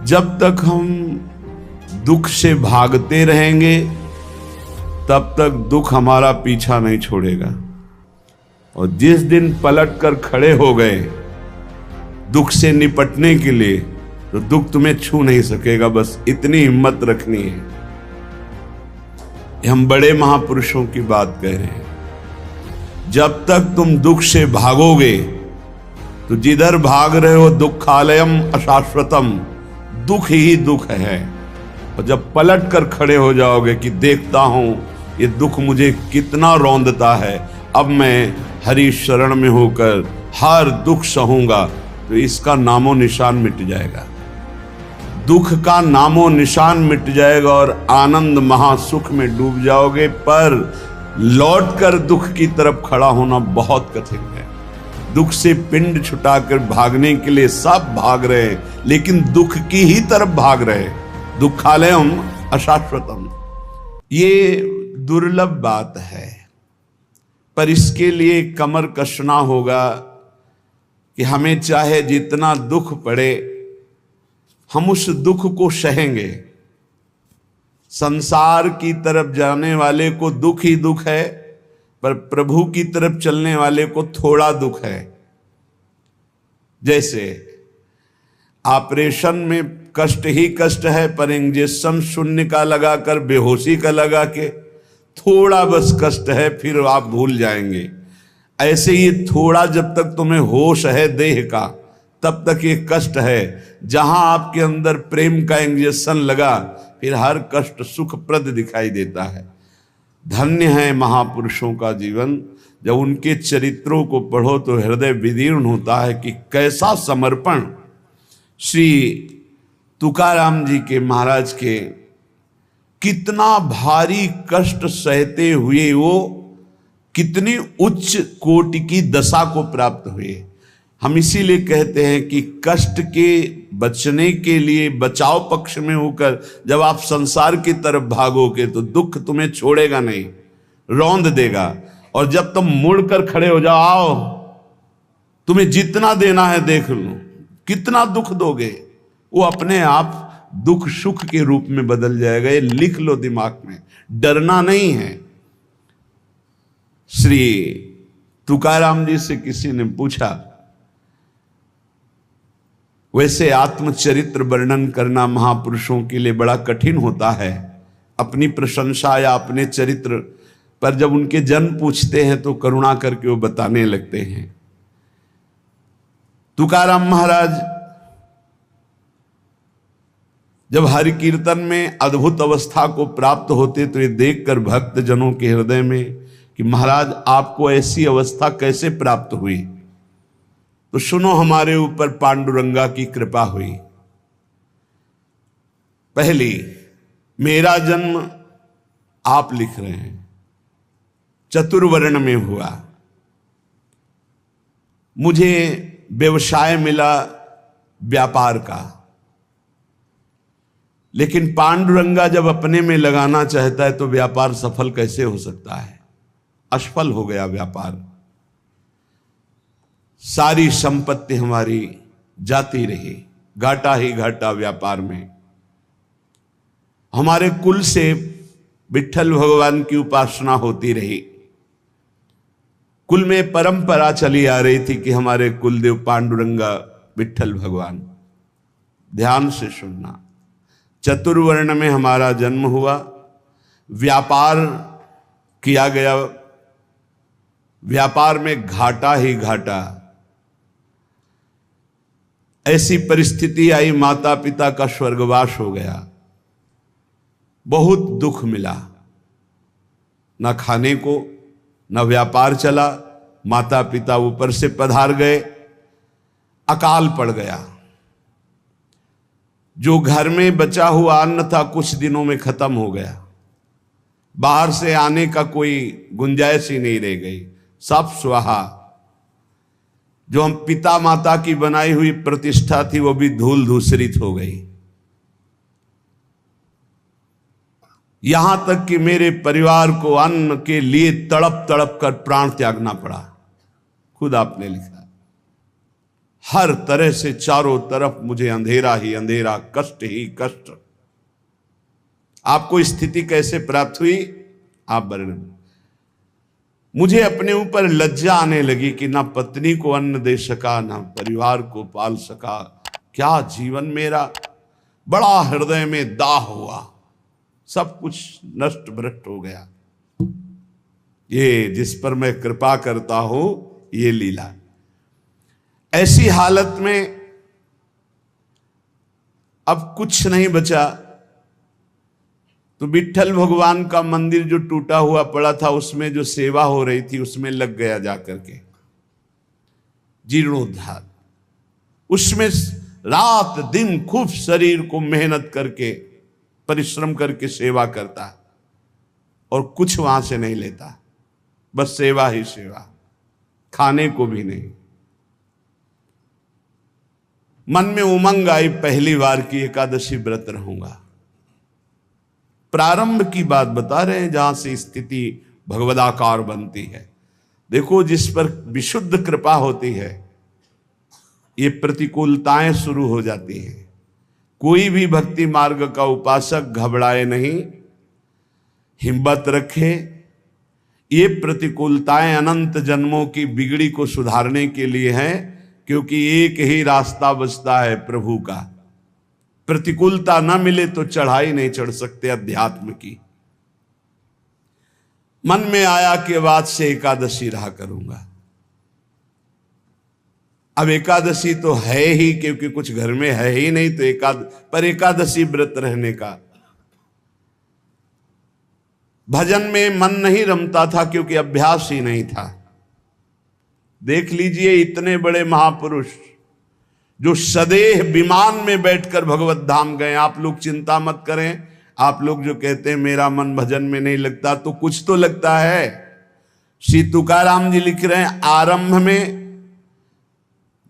जब तक हम दुख से भागते रहेंगे तब तक दुख हमारा पीछा नहीं छोड़ेगा, और जिस दिन पलट कर खड़े हो गए दुख से निपटने के लिए तो दुख तुम्हें छू नहीं सकेगा। बस इतनी हिम्मत रखनी है। हम बड़े महापुरुषों की बात कह रहे हैं। जब तक तुम दुख से भागोगे तो जिधर भाग रहे हो दुखालयम अशाश्वतम, दुख ही दुख है। और जब पलट कर खड़े हो जाओगे कि देखता हूं ये दुख मुझे कितना रौंदता है, अब मैं हरि शरण में होकर हर दुख सहूंगा, तो इसका नामो निशान मिट जाएगा। दुख का नामो निशान मिट जाएगा और आनंद महासुख में डूब जाओगे। पर लौटकर दुख की तरफ खड़ा होना बहुत कठिन है। दुख से पिंड छुटाकर भागने के लिए सब भाग रहे हैं, लेकिन दुख की ही तरफ भाग रहे हैं। दुखालयम अशाश्वतम, ये दुर्लभ बात है। पर इसके लिए कमर कसना होगा कि हमें चाहे जितना दुख पड़े हम उस दुख को सहेंगे। संसार की तरफ जाने वाले को दुख ही दुख है, पर प्रभु की तरफ चलने वाले को थोड़ा दुख है। जैसे ऑपरेशन में कष्ट ही कष्ट है, पर इंजेक्शन शून्य का लगाकर बेहोशी का लगा के थोड़ा बस कष्ट है, फिर आप भूल जाएंगे। ऐसे ही थोड़ा जब तक तुम्हें होश है देह का तब तक ये कष्ट है। जहां आपके अंदर प्रेम का इंजेक्शन लगा फिर हर कष्ट सुखप्रद दिखाई देता है। धन्य है महापुरुषों का जीवन। जब उनके चरित्रों को पढ़ो तो हृदय विदीर्ण होता है कि कैसा समर्पण। श्री तुकाराम जी के महाराज के कितना भारी कष्ट सहते हुए वो कितनी उच्च कोटि की दशा को प्राप्त हुए। हम इसीलिए कहते हैं कि कष्ट के बचने के लिए बचाव पक्ष में होकर जब आप संसार की तरफ भागोगे तो दुख तुम्हें छोड़ेगा नहीं, रौंद देगा। और जब तुम मुड़कर खड़े हो जाओ, आओ तुम्हें जितना देना है देख लो, कितना दुख दोगे, वो अपने आप दुख सुख के रूप में बदल जाएगा। ये लिख लो दिमाग में, डरना नहीं है। श्री तुकाराम जी से किसी ने पूछा, वैसे आत्मचरित्र वर्णन करना महापुरुषों के लिए बड़ा कठिन होता है, अपनी प्रशंसा या अपने चरित्र, पर जब उनके जन पूछते हैं तो करुणा करके वो बताने लगते हैं। तुकाराम महाराज जब हरि कीर्तन में अद्भुत अवस्था को प्राप्त होते तो ये देखकर भक्त जनों के हृदय में कि महाराज आपको ऐसी अवस्था कैसे प्राप्त हुई, तो सुनो हमारे ऊपर पांडुरंगा की कृपा हुई। पहली, मेरा जन्म आप लिख रहे हैं चतुर्वर्ण में हुआ, मुझे व्यवसाय मिला व्यापार का, लेकिन पांडुरंगा जब अपने में लगाना चाहता है तो व्यापार सफल कैसे हो सकता है, असफल हो गया व्यापार। सारी संपत्ति हमारी जाती रही, घाटा ही घाटा व्यापार में। हमारे कुल से विठ्ठल भगवान की उपासना होती रही, कुल में परंपरा चली आ रही थी कि हमारे कुलदेव पांडुरंगा विठ्ठल भगवान। ध्यान से सुनना, चतुर्वर्ण में हमारा जन्म हुआ, व्यापार किया गया, व्यापार में घाटा ही घाटा। ऐसी परिस्थिति आई, माता पिता का स्वर्गवास हो गया, बहुत दुख मिला, न खाने को न व्यापार चला, माता पिता ऊपर से पधार गए, अकाल पड़ गया। जो घर में बचा हुआ अन्न था कुछ दिनों में खत्म हो गया, बाहर से आने का कोई गुंजाइश ही नहीं रह गई, सब स्वाहा। जो हम पिता माता की बनाई हुई प्रतिष्ठा थी वो भी धूल धूसरित हो गई। यहां तक कि मेरे परिवार को अन्न के लिए तड़प तड़प कर प्राण त्यागना पड़ा, खुद आपने लिखा। हर तरह से चारों तरफ मुझे अंधेरा ही अंधेरा, कष्ट ही कष्ट। आपको स्थिति कैसे प्राप्त हुई आप वर्णन। मुझे अपने ऊपर लज्जा आने लगी कि ना पत्नी को अन्न दे सका, ना परिवार को पाल सका। क्या जीवन मेरा, बड़ा हृदय में दाह हुआ, सब कुछ नष्ट भ्रष्ट हो गया। ये जिस पर मैं कृपा करता हूं ये लीला। ऐसी हालत में अब कुछ नहीं बचा, तो विट्ठल भगवान का मंदिर जो टूटा हुआ पड़ा था उसमें जो सेवा हो रही थी उसमें लग गया जाकर के, जीर्णोद्धार। उसमें रात दिन खूब शरीर को मेहनत करके परिश्रम करके सेवा करता और कुछ वहां से नहीं लेता, बस सेवा ही सेवा, खाने को भी नहीं। मन में उमंग आई, पहली बार की एकादशी व्रत रहूंगा। प्रारंभ की बात बता रहे हैं जहां से स्थिति भगवदाकार बनती है। देखो, जिस पर विशुद्ध कृपा होती है ये प्रतिकूलताएं शुरू हो जाती हैं। कोई भी भक्ति मार्ग का उपासक घबराए नहीं, हिम्मत रखे। ये प्रतिकूलताएं अनंत जन्मों की बिगड़ी को सुधारने के लिए हैं, क्योंकि एक ही रास्ता बचता है प्रभु का। प्रतिकूलता न मिले तो चढ़ाई नहीं चढ़ सकते अध्यात्म की। मन में आया कि बाद से एकादशी रहा करूंगा। अब एकादशी तो है ही, क्योंकि कुछ घर में है ही नहीं, तो पर एकादशी व्रत रहने का। भजन में मन नहीं रमता था क्योंकि अभ्यास ही नहीं था। देख लीजिए, इतने बड़े महापुरुष जो सदेह विमान में बैठकर भगवत धाम गए। आप लोग चिंता मत करें, आप लोग जो कहते हैं मेरा मन भजन में नहीं लगता, तो कुछ तो लगता है। श्री तुकाराम जी लिख रहे हैं, आरंभ में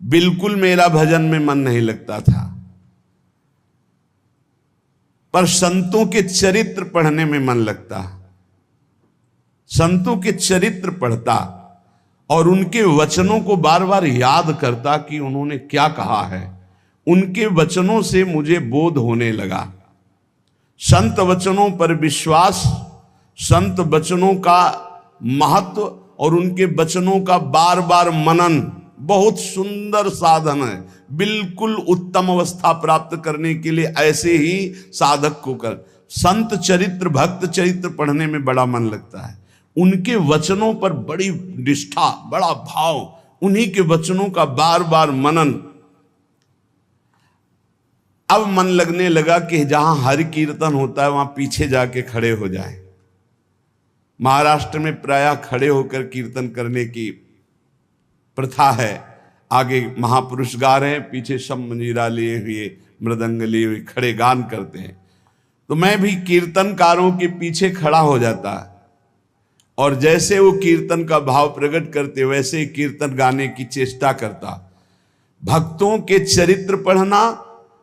बिल्कुल मेरा भजन में मन नहीं लगता था, पर संतों के चरित्र पढ़ने में मन लगता। संतों के चरित्र पढ़ता और उनके वचनों को बार बार याद करता कि उन्होंने क्या कहा है। उनके वचनों से मुझे बोध होने लगा। संत वचनों पर विश्वास, संत वचनों का महत्व और उनके वचनों का बार बार मनन बहुत सुंदर साधन है। बिल्कुल उत्तम अवस्था प्राप्त करने के लिए ऐसे ही साधक को कर। संत चरित्र, भक्त चरित्र पढ़ने में बड़ा मन लगता है। उनके वचनों पर बड़ी निष्ठा, बड़ा भाव, उन्हीं के वचनों का बार बार मनन। अब मन लगने लगा कि जहां हरि कीर्तन होता है वहां पीछे जाके खड़े हो जाए। महाराष्ट्र में प्रायः खड़े होकर कीर्तन करने की प्रथा है। आगे महापुरुष गा रहे हैं, पीछे सब मंजीरा लिए हुए, मृदंग लिए हुए खड़े गान करते हैं। तो मैं भी कीर्तनकारों के पीछे खड़ा हो जाता और जैसे वो कीर्तन का भाव प्रकट करते वैसे ही कीर्तन गाने की चेष्टा करता। भक्तों के चरित्र पढ़ना,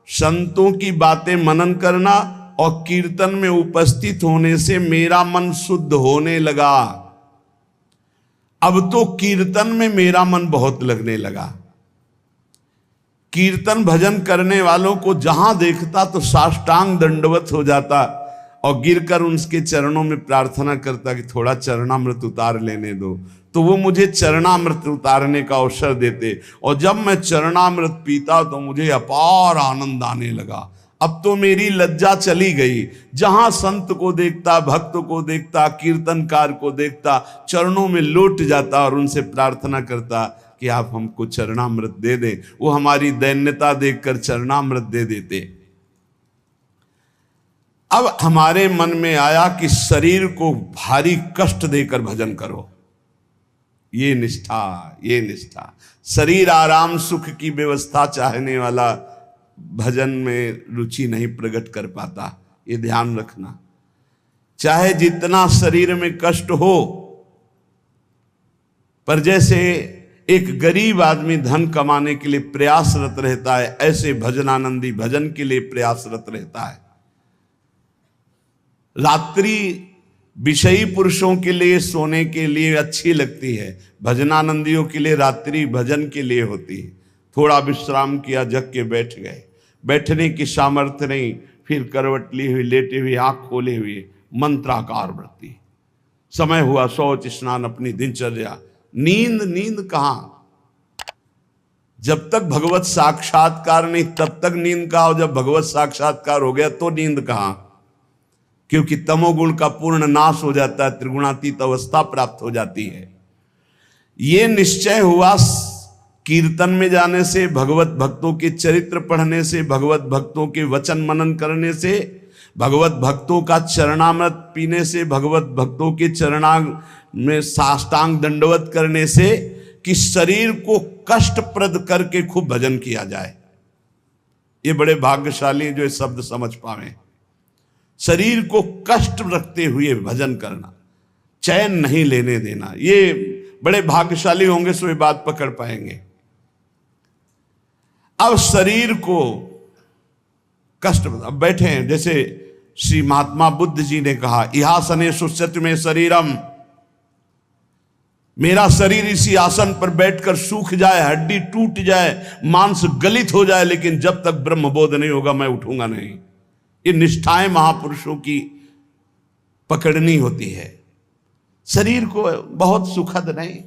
संतों की बातें मनन करना और कीर्तन में उपस्थित होने से मेरा मन शुद्ध होने लगा। अब तो कीर्तन में मेरा मन बहुत लगने लगा। कीर्तन भजन करने वालों को जहां देखता तो साष्टांग दंडवत हो जाता और गिरकर उनके चरणों में प्रार्थना करता कि थोड़ा चरणामृत उतार लेने दो। तो वो मुझे चरणामृत उतारने का अवसर देते और जब मैं चरणामृत पीता तो मुझे अपार आनंद आने लगा। अब तो मेरी लज्जा चली गई। जहां संत को देखता, भक्त को देखता, कीर्तनकार को देखता, चरणों में लौट जाता और उनसे प्रार्थना करता कि आप हमको चरणामृत दे दें। वो हमारी दैन्यता देखकर चरणामृत दे देते। अब हमारे मन में आया कि शरीर को भारी कष्ट देकर भजन करो। ये निष्ठा, ये निष्ठा। शरीर आराम सुख की व्यवस्था चाहने वाला भजन में रुचि नहीं प्रकट कर पाता। ये ध्यान रखना। चाहे जितना शरीर में कष्ट हो, पर जैसे एक गरीब आदमी धन कमाने के लिए प्रयासरत रहता है, ऐसे भजनानंदी भजन के लिए प्रयासरत रहता है। रात्रि विषयी पुरुषों के लिए सोने के लिए अच्छी लगती है, भजनानंदियों के लिए रात्रि भजन के लिए होती है। थोड़ा विश्राम किया, जग के बैठ गए। बैठने की सामर्थ्य नहीं, फिर करवट ली हुई, लेटे हुए, आंख खोले हुए, मंत्राकार वृत्ति। समय हुआ शौच स्नान, अपनी दिनचर्या। नींद नींद कहां? जब तक भगवत साक्षात्कार नहीं तब तक नींद कहां, और जब भगवत साक्षात्कार हो गया तो नींद कहां? क्योंकि तमोगुण का पूर्ण नाश हो जाता है, त्रिगुणातीत अवस्था प्राप्त हो जाती है। ये निश्चय हुआ कीर्तन में जाने से, भगवत भक्तों के चरित्र पढ़ने से, भगवत भक्तों के वचन मनन करने से, भगवत भक्तों का चरणामृत पीने से, भगवत भक्तों के चरणांग में साष्टांग दंडवत करने से, कि शरीर को कष्टप्रद करके खूब भजन किया जाए। ये बड़े भाग्यशाली जो ये शब्द समझ पावे। शरीर को कष्ट रखते हुए भजन करना, चैन नहीं लेने देना, ये बड़े भाग्यशाली होंगे सो ये बात पकड़ पाएंगे। अब शरीर को कष्ट, अब बैठे हैं, जैसे श्री महात्मा बुद्ध जी ने कहा, इहासने सुस्यति में शरीरम, मेरा शरीर इसी आसन पर बैठकर सूख जाए, हड्डी टूट जाए, मांस गलित हो जाए, लेकिन जब तक ब्रह्मबोध नहीं होगा मैं उठूंगा नहीं। ये निष्ठाएं महापुरुषों की पकड़नी होती है। शरीर को बहुत सुखद नहीं,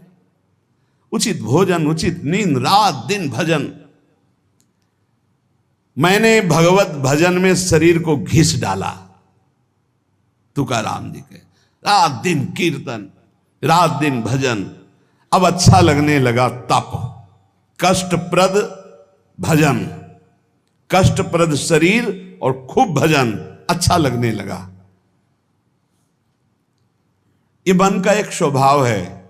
उचित भोजन, उचित नींद, रात दिन भजन। मैंने भगवत भजन में शरीर को घिस डाला, तुकाराम जी के, रात दिन कीर्तन, रात दिन भजन। अब अच्छा लगने लगा तप, कष्टप्रद भजन, कष्टप्रद शरीर और खूब भजन अच्छा लगने लगा। ये मन का एक स्वभाव है,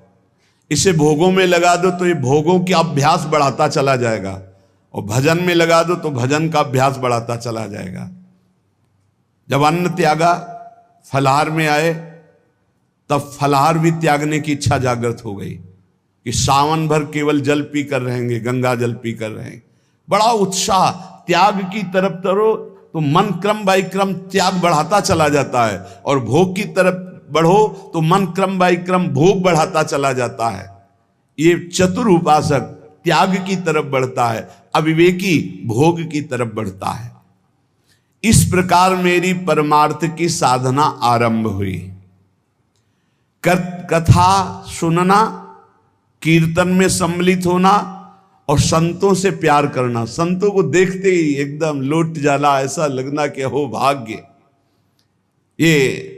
इसे भोगों में लगा दो तो ये भोगों के अभ्यास बढ़ाता चला जाएगा, और भजन में लगा दो तो भजन का अभ्यास बढ़ाता चला जाएगा। जब अन्न त्यागा, फलाहार में आए, तब फलाहार भी त्यागने की इच्छा जागृत हो गई कि सावन भर केवल जल पी कर रहेंगे, गंगा जल पी कर रहेंगे। बड़ा उत्साह, त्याग की तरफ तरो तो मन क्रम बाई क्रम त्याग बढ़ाता चला जाता है, और भोग की तरफ बढ़ो तो मन क्रम बाई क्रम भोग बढ़ाता चला जाता है। ये चतुर उपासक त्याग की तरफ बढ़ता है, अविवेकी भोग की तरफ बढ़ता है। इस प्रकार मेरी परमार्थ की साधना आरंभ हुई। कथा सुनना, कीर्तन में सम्मिलित होना और संतों से प्यार करना। संतों को देखते ही एकदम लौट जाना, ऐसा लगना कि हो भाग्य। ये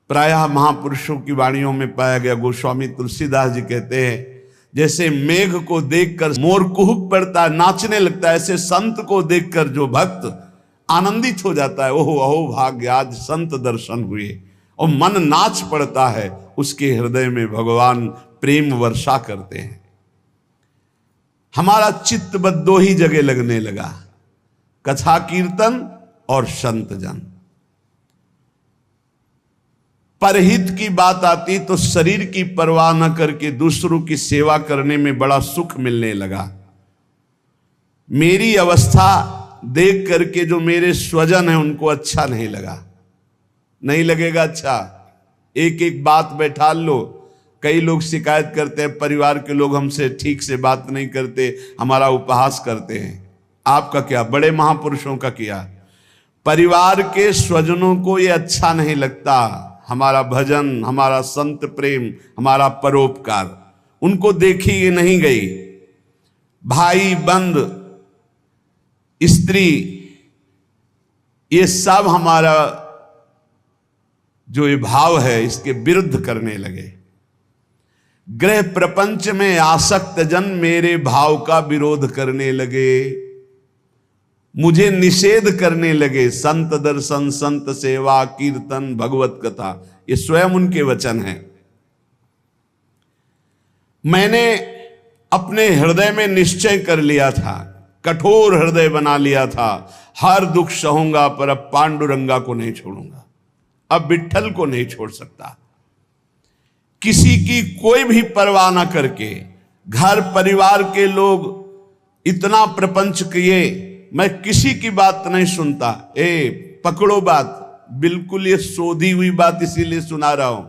प्रायः महापुरुषों की वाणियों में पाया गया। गोस्वामी तुलसीदास जी कहते हैं, जैसे मेघ को देखकर मोर कुहुक पड़ता है, नाचने लगता है, ऐसे संत को देखकर जो भक्त आनंदित हो जाता है, ओहो अहो भाग्य, आज संत दर्शन हुए, और मन नाच पड़ता है, उसके हृदय में भगवान प्रेम वर्षा करते हैं। हमारा चित्त बस दो ही जगह लगने लगा, कथा कीर्तन और संत जन। परहित की बात आती तो शरीर की परवाह न करके दूसरों की सेवा करने में बड़ा सुख मिलने लगा। मेरी अवस्था देख करके जो मेरे स्वजन हैं उनको अच्छा नहीं लगा। नहीं लगेगा अच्छा, एक एक बात बैठा लो। कई लोग शिकायत करते हैं, परिवार के लोग हमसे ठीक से बात नहीं करते, हमारा उपहास करते हैं। आपका क्या, बड़े महापुरुषों का किया। परिवार के स्वजनों को ये अच्छा नहीं लगता, हमारा भजन, हमारा संत प्रेम, हमारा परोपकार, उनको देखी ये नहीं गई। भाई बंद, स्त्री, ये सब हमारा जो ये भाव है इसके विरुद्ध करने लगे। ग्रह प्रपंच में आसक्त जन मेरे भाव का विरोध करने लगे, मुझे निषेध करने लगे। संत दर्शन, संत सेवा, कीर्तन, भगवत कथा, ये स्वयं उनके वचन हैं। मैंने अपने हृदय में निश्चय कर लिया था, कठोर हृदय बना लिया था, हर दुख सहूंगा पर अब पांडुरंगा को नहीं छोड़ूंगा, अब विट्ठल को नहीं छोड़ सकता। किसी की कोई भी परवाह ना करके, घर परिवार के लोग इतना प्रपंच किए, मैं किसी की बात नहीं सुनता। पकड़ो बात, बिल्कुल ये सोधी हुई बात इसीलिए सुना रहा हूं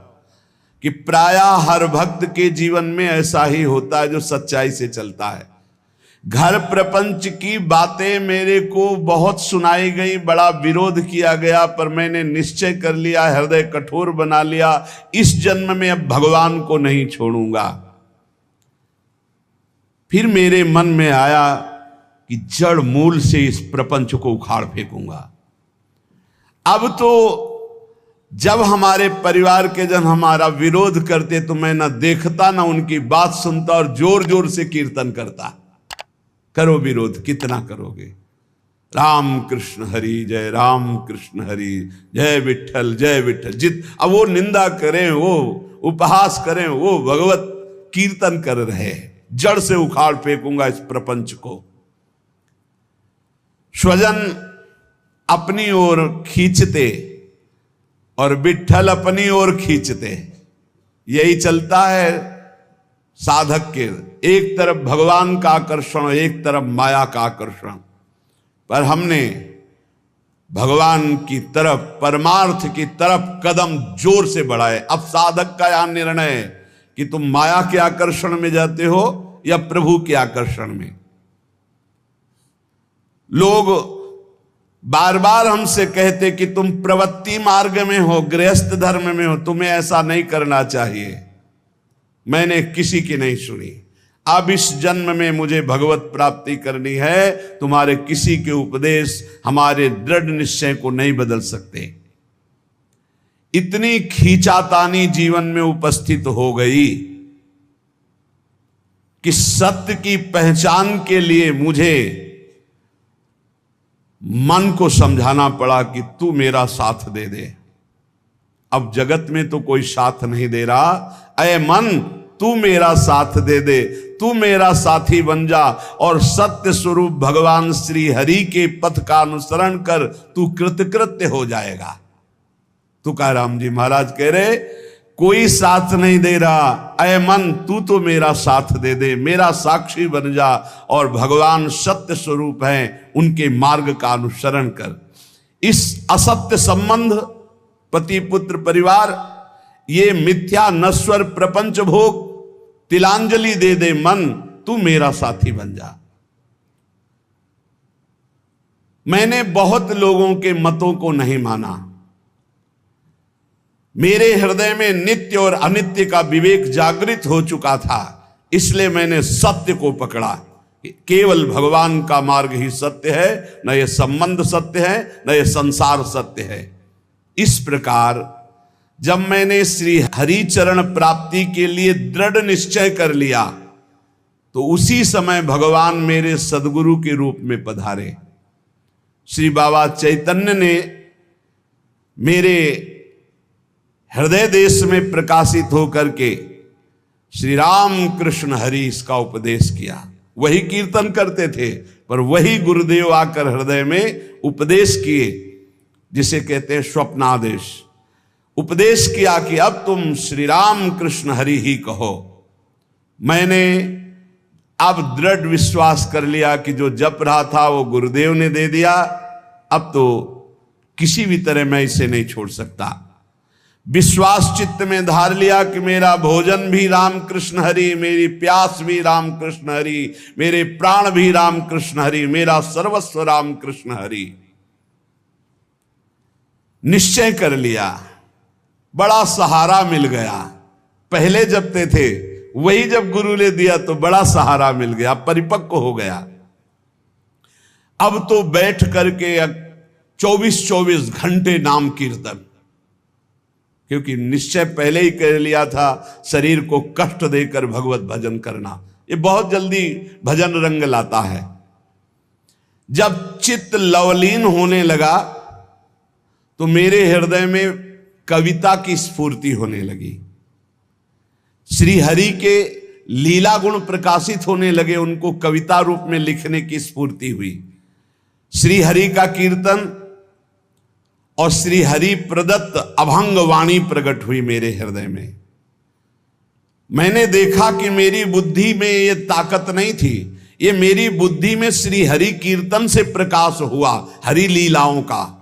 कि प्रायः हर भक्त के जीवन में ऐसा ही होता है जो सच्चाई से चलता है। घर प्रपंच की बातें मेरे को बहुत सुनाई गई, बड़ा विरोध किया गया, पर मैंने निश्चय कर लिया, हृदय कठोर बना लिया, इस जन्म में अब भगवान को नहीं छोड़ूंगा। फिर मेरे मन में आया कि जड़ मूल से इस प्रपंच को उखाड़ फेंकूंगा। अब तो जब हमारे परिवार के जन हमारा विरोध करते तो मैं ना देखता ना उनकी बात सुनता और जोर जोर से कीर्तन करता। करो विरोध, कितना करोगे। राम कृष्ण हरि जय, राम कृष्ण हरि जय, विठ्ठल जय विठ्ठल। अब वो निंदा करें, वो उपहास करें, वो भगवत कीर्तन कर रहे हैं। जड़ से उखाड़ फेंकूंगा इस प्रपंच को। स्वजन अपनी ओर खींचते और विठ्ठल अपनी ओर खींचते, यही चलता है साधक के। एक तरफ भगवान का आकर्षण, एक तरफ माया का आकर्षण। पर हमने भगवान की तरफ, परमार्थ की तरफ कदम जोर से बढ़ाए। अब साधक का यह निर्णय है कि तुम माया के आकर्षण में जाते हो या प्रभु के आकर्षण में। लोग बार बार हमसे कहते कि तुम प्रवृत्ति मार्ग में हो, गृहस्थ धर्म में हो, तुम्हें ऐसा नहीं करना चाहिए। मैंने किसी की नहीं सुनी। अब इस जन्म में मुझे भगवत प्राप्ति करनी है। तुम्हारे किसी के उपदेश हमारे दृढ़ निश्चय को नहीं बदल सकते। इतनी खींचातानी जीवन में उपस्थित हो गई कि सत्य की पहचान के लिए मुझे मन को समझाना पड़ा कि तू मेरा साथ दे दे। अब जगत में तो कोई साथ नहीं दे रहा। अय मन, तू मेरा साथ दे दे, तू मेरा साथी बन जा और सत्य स्वरूप भगवान श्री हरि के पथ का अनुसरण कर, तू कृतकृत्य हो जाएगा। तुकाराम जी महाराज कह रहे, कोई साथ नहीं दे रहा। अय मन, तू तो मेरा साथ दे दे, मेरा साक्षी बन जा और भगवान सत्य स्वरूप हैं, उनके मार्ग का अनुसरण कर। इस असत्य संबंध, पति पुत्र परिवार, ये मिथ्या नश्वर प्रपंच भोग, तिलांजलि दे दे मन, तू मेरा साथी बन जा। मैंने बहुत लोगों के मतों को नहीं माना। मेरे हृदय में नित्य और अनित्य का विवेक जागृत हो चुका था, इसलिए मैंने सत्य को पकड़ा। केवल भगवान का मार्ग ही सत्य है, न ये संबंध सत्य है, न ये संसार सत्य है। इस प्रकार जब मैंने श्री हरि चरण प्राप्ति के लिए दृढ़ निश्चय कर लिया, तो उसी समय भगवान मेरे सदगुरु के रूप में पधारे। श्री बाबा चैतन्य ने मेरे हृदय देश में प्रकाशित होकर के श्री राम कृष्ण हरि इसका उपदेश किया। वही कीर्तन करते थे, पर वही गुरुदेव आकर हृदय में उपदेश किए, जिसे कहते हैं स्वप्नादेश। उपदेश किया कि अब तुम श्री राम कृष्ण हरि ही कहो। मैंने अब दृढ़ विश्वास कर लिया कि जो जप रहा था वो गुरुदेव ने दे दिया। अब तो किसी भी तरह मैं इसे नहीं छोड़ सकता। विश्वास चित्त में धार लिया कि मेरा भोजन भी राम कृष्ण हरि, मेरी प्यास भी राम कृष्ण हरि, मेरे प्राण भी राम कृष्ण हरि, मेरा सर्वस्व राम कृष्ण हरि। निश्चय कर लिया, बड़ा सहारा मिल गया। पहले जपते थे, वही जब गुरु ने दिया तो बड़ा सहारा मिल गया, परिपक्व हो गया। अब तो बैठ करके 24-24 घंटे नाम कीर्तन, क्योंकि निश्चय पहले ही कर लिया था शरीर को कष्ट देकर भगवत भजन करना। ये बहुत जल्दी भजन रंग लाता है। जब चित्त लवलीन होने लगा तो मेरे हृदय में कविता की स्फूर्ति होने लगी। श्री हरि के लीला गुण प्रकाशित होने लगे, उनको कविता रूप में लिखने की स्फूर्ति हुई। श्री हरि का कीर्तन और श्री हरि प्रदत्त अभंग वाणी प्रकट हुई मेरे हृदय में। मैंने देखा कि मेरी बुद्धि में ये ताकत नहीं थी, ये मेरी बुद्धि में श्री हरि कीर्तन से प्रकाश हुआ, हरि लीलाओं का।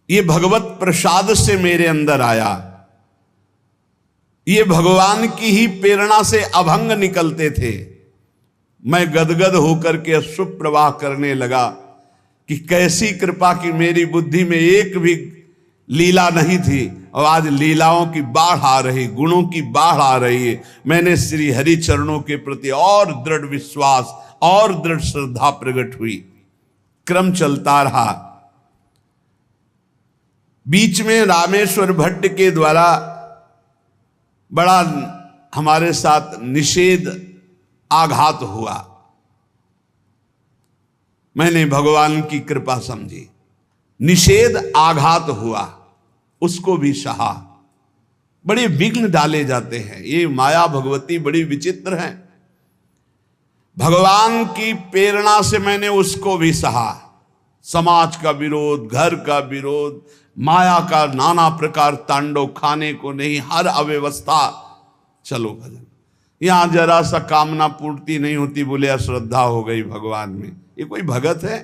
ये भगवत प्रसाद से मेरे अंदर आया। ये भगवान की ही प्रेरणा से अभंग निकलते थे। मैं गदगद होकर के अश्रु प्रवाह करने लगा कि कैसी कृपा की मेरी बुद्धि में एक भी लीला नहीं थी और आज लीलाओं की बाढ़ आ रही, गुणों की बाढ़ आ रही है। मैंने श्री हरि चरणों के प्रति और दृढ़ विश्वास और दृढ़ श्रद्धा प्रकट हुई। क्रम चलता रहा। बीच में रामेश्वर भट्ट के द्वारा बड़ा हमारे साथ निषेध आघात हुआ। मैंने भगवान की कृपा समझी, निषेध आघात हुआ, उसको भी सहा। बड़े विघ्न डाले जाते हैं, ये माया भगवती बड़ी विचित्र है। भगवान की प्रेरणा से मैंने उसको भी सहा। समाज का विरोध, घर का विरोध, माया का नाना प्रकार तांडव, खाने को नहीं, हर अव्यवस्था। चलो भजन, यहां जरा सा कामना पूर्ति नहीं होती, बोले अश्रद्धा हो गई भगवान में। ये कोई भगत है?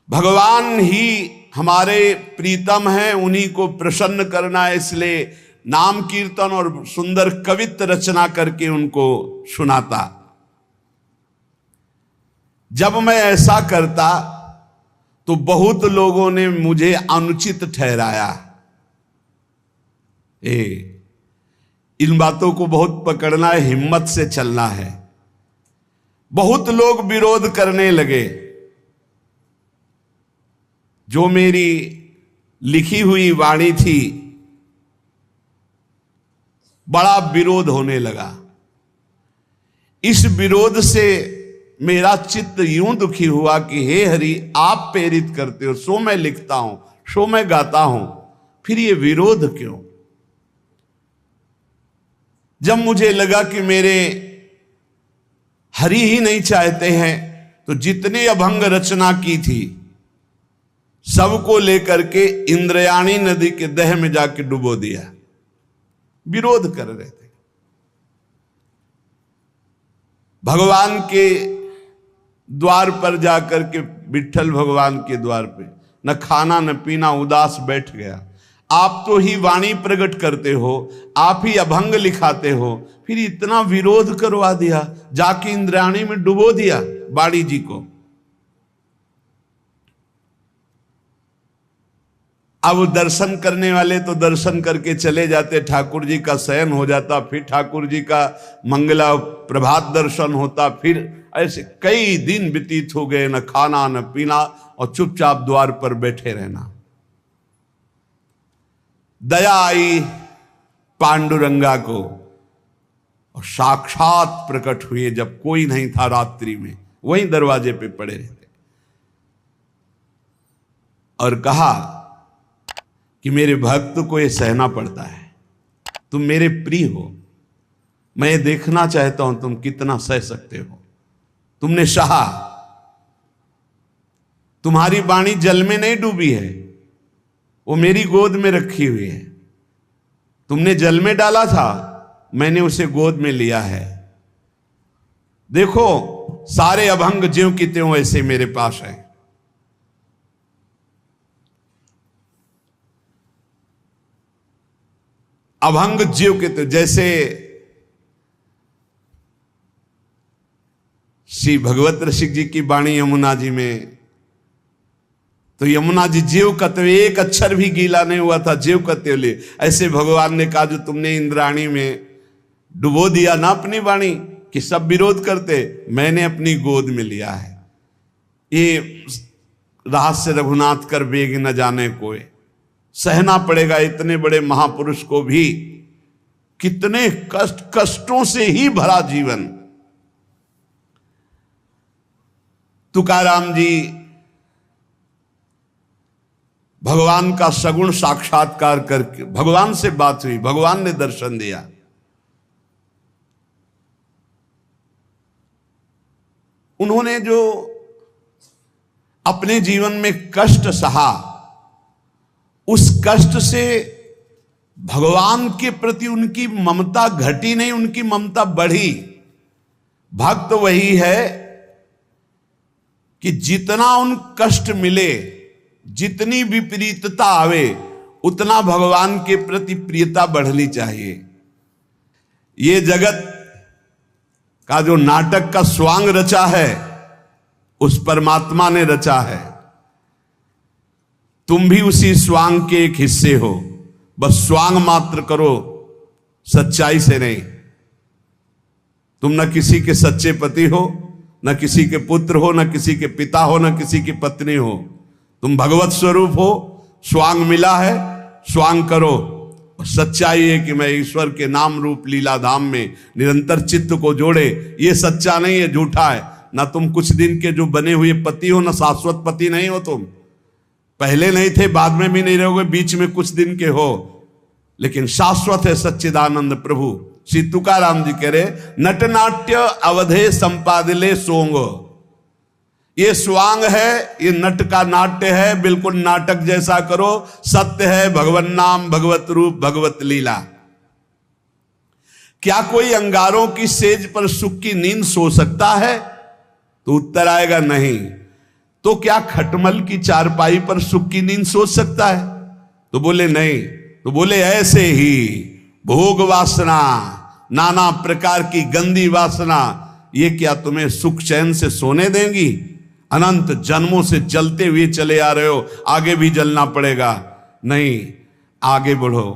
भगवान ही हमारे प्रीतम हैं, उन्हीं को प्रसन्न करना है, इसलिए नाम कीर्तन और सुंदर कवित्व रचना करके उनको सुनाता। जब मैं ऐसा करता तो बहुत लोगों ने मुझे अनुचित ठहराया। इन बातों को बहुत पकड़ना है, हिम्मत से चलना है। बहुत लोग विरोध करने लगे। जो मेरी लिखी हुई वाणी थी, बड़ा विरोध होने लगा। इस विरोध से मेरा चित्त यूं दुखी हुआ कि हे हरि, आप प्रेरित करते हो, सो मैं लिखता हूं, सो मैं गाता हूं, फिर ये विरोध क्यों? जब मुझे लगा कि मेरे हरि ही नहीं चाहते हैं, तो जितने अभंग रचना की थी सबको लेकर के इंद्रयाणी नदी के दह में जाके डुबो दिया। विरोध कर रहे थे। भगवान के द्वार पर जाकर के, विट्ठल भगवान के द्वार पे, न खाना न पीना, उदास बैठ गया। आप तो ही वाणी प्रकट करते हो, आप ही अभंग लिखाते हो, फिर इतना विरोध करवा दिया, जाके इंद्रायणी में डुबो दिया बाड़ी जी को। अब दर्शन करने वाले तो दर्शन करके चले जाते, ठाकुर जी का शयन हो जाता, फिर ठाकुर जी का मंगला प्रभात दर्शन होता, फिर ऐसे कई दिन व्यतीत हो गए, न खाना न पीना और चुपचाप द्वार पर बैठे रहना। दया आई पांडुरंगा को और साक्षात प्रकट हुए जब कोई नहीं था रात्रि में, वहीं दरवाजे पे पड़े रहते, और कहा कि मेरे भक्त को ये सहना पड़ता है, तुम मेरे प्रिय हो, मैं ये देखना चाहता हूं तुम कितना सह सकते हो। तुमने सहा, तुम्हारी वाणी जल में नहीं डूबी है, वो मेरी गोद में रखी हुई है। तुमने जल में डाला था, मैंने उसे गोद में लिया है। देखो सारे अभंग ज्यों की त्यों ऐसे मेरे पास है। अभंग ज्यों के त्यों, जैसे श्री भगवत रसिक जी की वाणी यमुना जी में, तो यमुना जी ज्यों कत्वे, एक अक्षर भी गीला नहीं हुआ था, ज्यों कत्वे ले। ऐसे भगवान ने कहा जो तुमने इंद्राणी में डुबो दिया ना अपनी वाणी, कि सब विरोध करते, मैंने अपनी गोद में लिया है। ये रहस्य रघुनाथ कर वेग न जाने कोई, सहना पड़ेगा इतने बड़े महापुरुष को भी। कितने कष्टों से ही भरा जीवन। तुकाराम जी, भगवान का सगुण साक्षात्कार करके, भगवान से बात हुई, भगवान ने दर्शन दिया। उन्होंने जो अपने जीवन में कष्ट सहा, उस कष्ट से भगवान के प्रति उनकी ममता घटी नहीं, उनकी ममता बढ़ी। भक्त वही है कि जितना उन कष्ट मिले, जितनी विपरीतता आवे, उतना भगवान के प्रति प्रियता बढ़नी चाहिए। ये जगत का जो नाटक का स्वांग रचा है उस परमात्मा ने रचा है। तुम भी उसी स्वांग के एक हिस्से हो, बस स्वांग मात्र करो, सच्चाई से नहीं। तुम न किसी के सच्चे पति हो, न किसी के पुत्र हो, न किसी के पिता हो, न किसी की पत्नी हो। तुम भगवत स्वरूप हो, स्वांग मिला है, स्वांग करो। सच्चाई है कि मैं ईश्वर के नाम रूप लीला धाम में निरंतर चित्त को जोड़े। ये सच्चा नहीं है, झूठा है। ना तुम कुछ दिन के जो बने हुए पति हो, ना शाश्वत पति नहीं हो। तुम पहले नहीं थे, बाद में भी नहीं रहोगे, बीच में कुछ दिन के हो, लेकिन शाश्वत है सच्चिदानंद प्रभु। श्री तुकाराम जी कह रहे, नटनाट्य अवधे संपादिले सोंग। ये स्वांग है, ये नट का नाट्य है, बिल्कुल नाटक जैसा करो। सत्य है भगवत नाम, भगवत रूप, भगवत लीला। क्या कोई अंगारों की सेज पर सुख की नींद सो सकता है? तो उत्तर आएगा नहीं। तो क्या खटमल की चारपाई पर सुख की नींद सो सकता है? तो बोले नहीं। तो बोले ऐसे ही भोग वासना, नाना प्रकार की गंदी वासना, ये क्या तुम्हें सुख चैन से सोने देंगी? अनंत जन्मों से जलते हुए चले आ रहे हो, आगे भी जलना पड़ेगा। नहीं, आगे बढ़ो,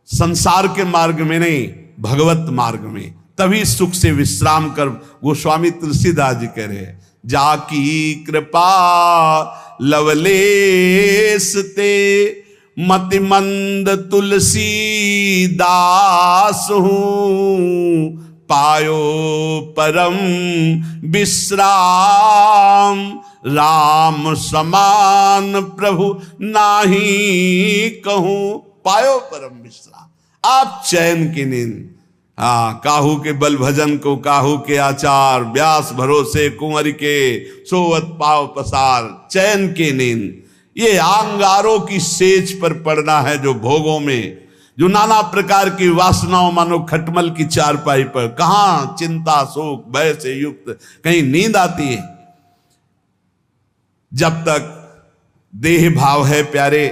संसार के मार्ग में नहीं, भगवत मार्ग में, तभी सुख से विश्राम कर। गोस्वामी तुलसीदास जी कह रहे हैं, जाकी कृपा लवलेस ते मति मंद तुलसी दास हूं, पायो परम विश्राम, राम समान प्रभु नाही कहूं। पायो परम विश्राम, आप चैन की नींद। काहू के बल भजन को काहू के आचार, व्यास भरोसे कुंवर के सोवत पाव पसार। चैन की नींद, ये अंगारों की सेज पर पड़ना है, जो भोगों में, जो नाना प्रकार की वासनाओं, मानो खटमल की चारपाई पर। कहां चिंता शोक भय से युक्त कहीं नींद आती है? जब तक देह भाव है प्यारे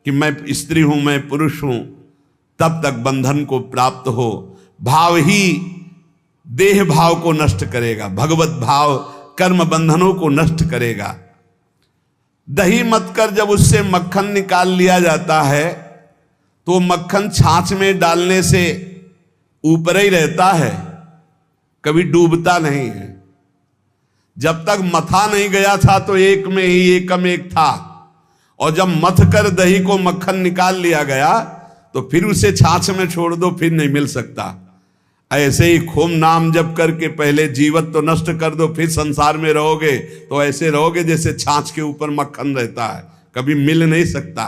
कि मैं स्त्री हूं, मैं पुरुष हूं, तब तक बंधन को प्राप्त हो। भाव ही देह भाव को नष्ट करेगा, भगवत भाव कर्म बंधनों को नष्ट करेगा। दही मत कर जब उससे मक्खन निकाल लिया जाता है, तो मक्खन छाछ में डालने से ऊपर ही रहता है, कभी डूबता नहीं है। जब तक मथा नहीं गया था तो एक में ही एकम एक था, और जब मथ कर दही को मक्खन निकाल लिया गया तो फिर उसे छाछ में छोड़ दो, फिर नहीं मिल सकता। ऐसे ही खूब नाम जप करके पहले जीवत तो नष्ट कर दो, फिर संसार में रहोगे तो ऐसे रहोगे जैसे छाछ के ऊपर मक्खन रहता है, कभी मिल नहीं सकता।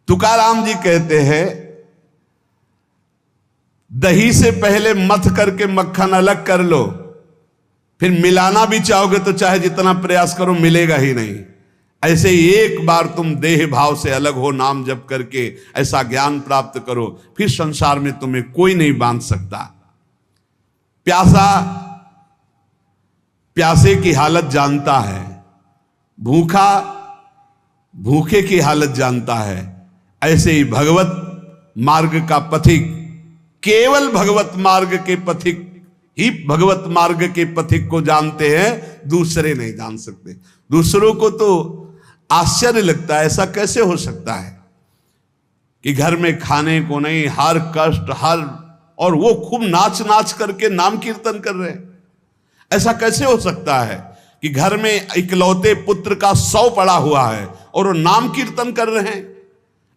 तुकाराम जी कहते हैं, दही से पहले मथ करके मक्खन अलग कर लो, फिर मिलाना भी चाहोगे तो चाहे जितना प्रयास करो मिलेगा ही नहीं। ऐसे ही एक बार तुम देह भाव से अलग हो, नाम जप करके ऐसा ज्ञान प्राप्त करो, फिर संसार में तुम्हें कोई नहीं बांध सकता। प्यासा प्यासे की हालत जानता है, भूखा भूखे की हालत जानता है। ऐसे ही भगवत मार्ग का पथिक, केवल भगवत मार्ग के पथिक ही भगवत मार्ग के पथिक को जानते हैं, दूसरे नहीं जान सकते। दूसरों को तो आश्चर्य लगता है, ऐसा कैसे हो सकता है कि घर में खाने को नहीं, हर कष्ट हर, और वो खूब नाच नाच करके नाम कीर्तन कर रहे हैं। ऐसा कैसे हो सकता है कि घर में इकलौते पुत्र का 100 पड़ा हुआ है और वो नाम कीर्तन कर रहे हैं?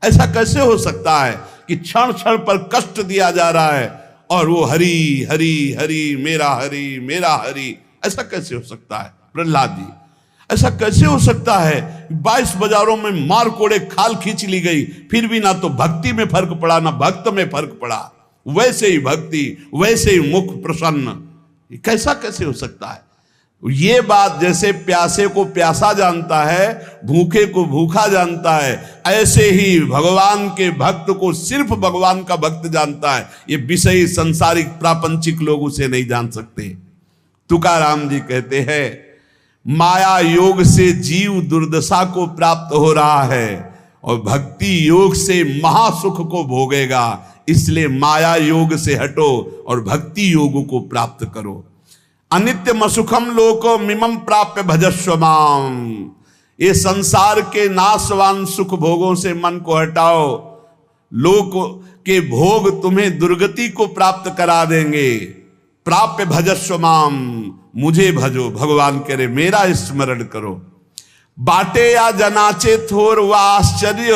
ऐसा कैसे हो सकता है कि क्षण क्षण पर कष्ट दिया जा रहा है और वो हरि हरि हरि मेरा हरि मेरा हरि? ऐसा कैसे हो सकता है प्रहलाद जी? ऐसा कैसे हो सकता है? 22 बाजारों में मार कोड़े खाल खींच ली गई, फिर भी ना तो भक्ति में फर्क पड़ा ना भक्त में फर्क पड़ा। वैसे ही भक्ति, वैसे ही मुख प्रसन्न। कैसा कैसे हो सकता है? ये बात जैसे प्यासे को प्यासा जानता है, भूखे को भूखा जानता है, ऐसे ही भगवान के भक्त को सिर्फ भगवान का भक्त जानता है। ये विषयी सांसारिक प्रापंचिक लोग उसे नहीं जान सकते। तुकाराम जी कहते हैं, माया योग से जीव दुर्दशा को प्राप्त हो रहा है और भक्ति योग से महासुख को भोगेगा। इसलिए माया योग से हटो और भक्ति योग को प्राप्त करो। अनित्यम सुखम लोको मिमम प्राप्य भजस्व माम। ये संसार के नाशवान सुख भोगों से मन को हटाओ, लोक के भोग तुम्हें दुर्गति को प्राप्त करा देंगे। प्राप्य भजस्व माम, मुझे भजो, भगवान कह रहे मेरा स्मरण करो। बाटे या जनाचे थोर व आश्चर्य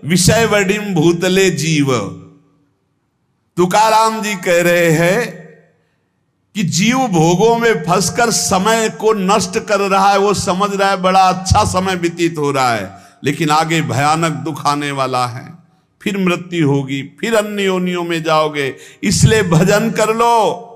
विषय वडिम भूतले जीव। तुकाराम जी कह रहे हैं कि जीव भोगों में फंसकर समय को नष्ट कर रहा है। वो समझ रहा है बड़ा अच्छा समय व्यतीत हो रहा है, लेकिन आगे भयानक दुख आने वाला है, फिर मृत्यु होगी, फिर अन्य योनियों में जाओगे। इसलिए भजन कर लो।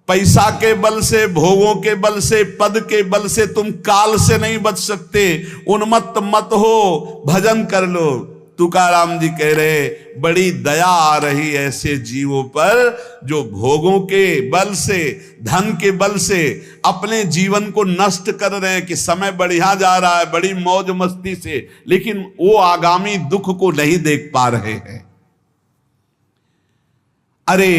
पैसा के बल से, भोगों के बल से, पद के बल से तुम काल से नहीं बच सकते। उन्मत्त मत हो, भजन कर लो। तुकाराम जी कह रहे बड़ी दया आ रही ऐसे जीवों पर जो भोगों के बल से, धन के बल से अपने जीवन को नष्ट कर रहे हैं कि समय बढ़िया जा रहा है बड़ी मौज मस्ती से, लेकिन वो आगामी दुख को नहीं देख पा रहे हैं। अरे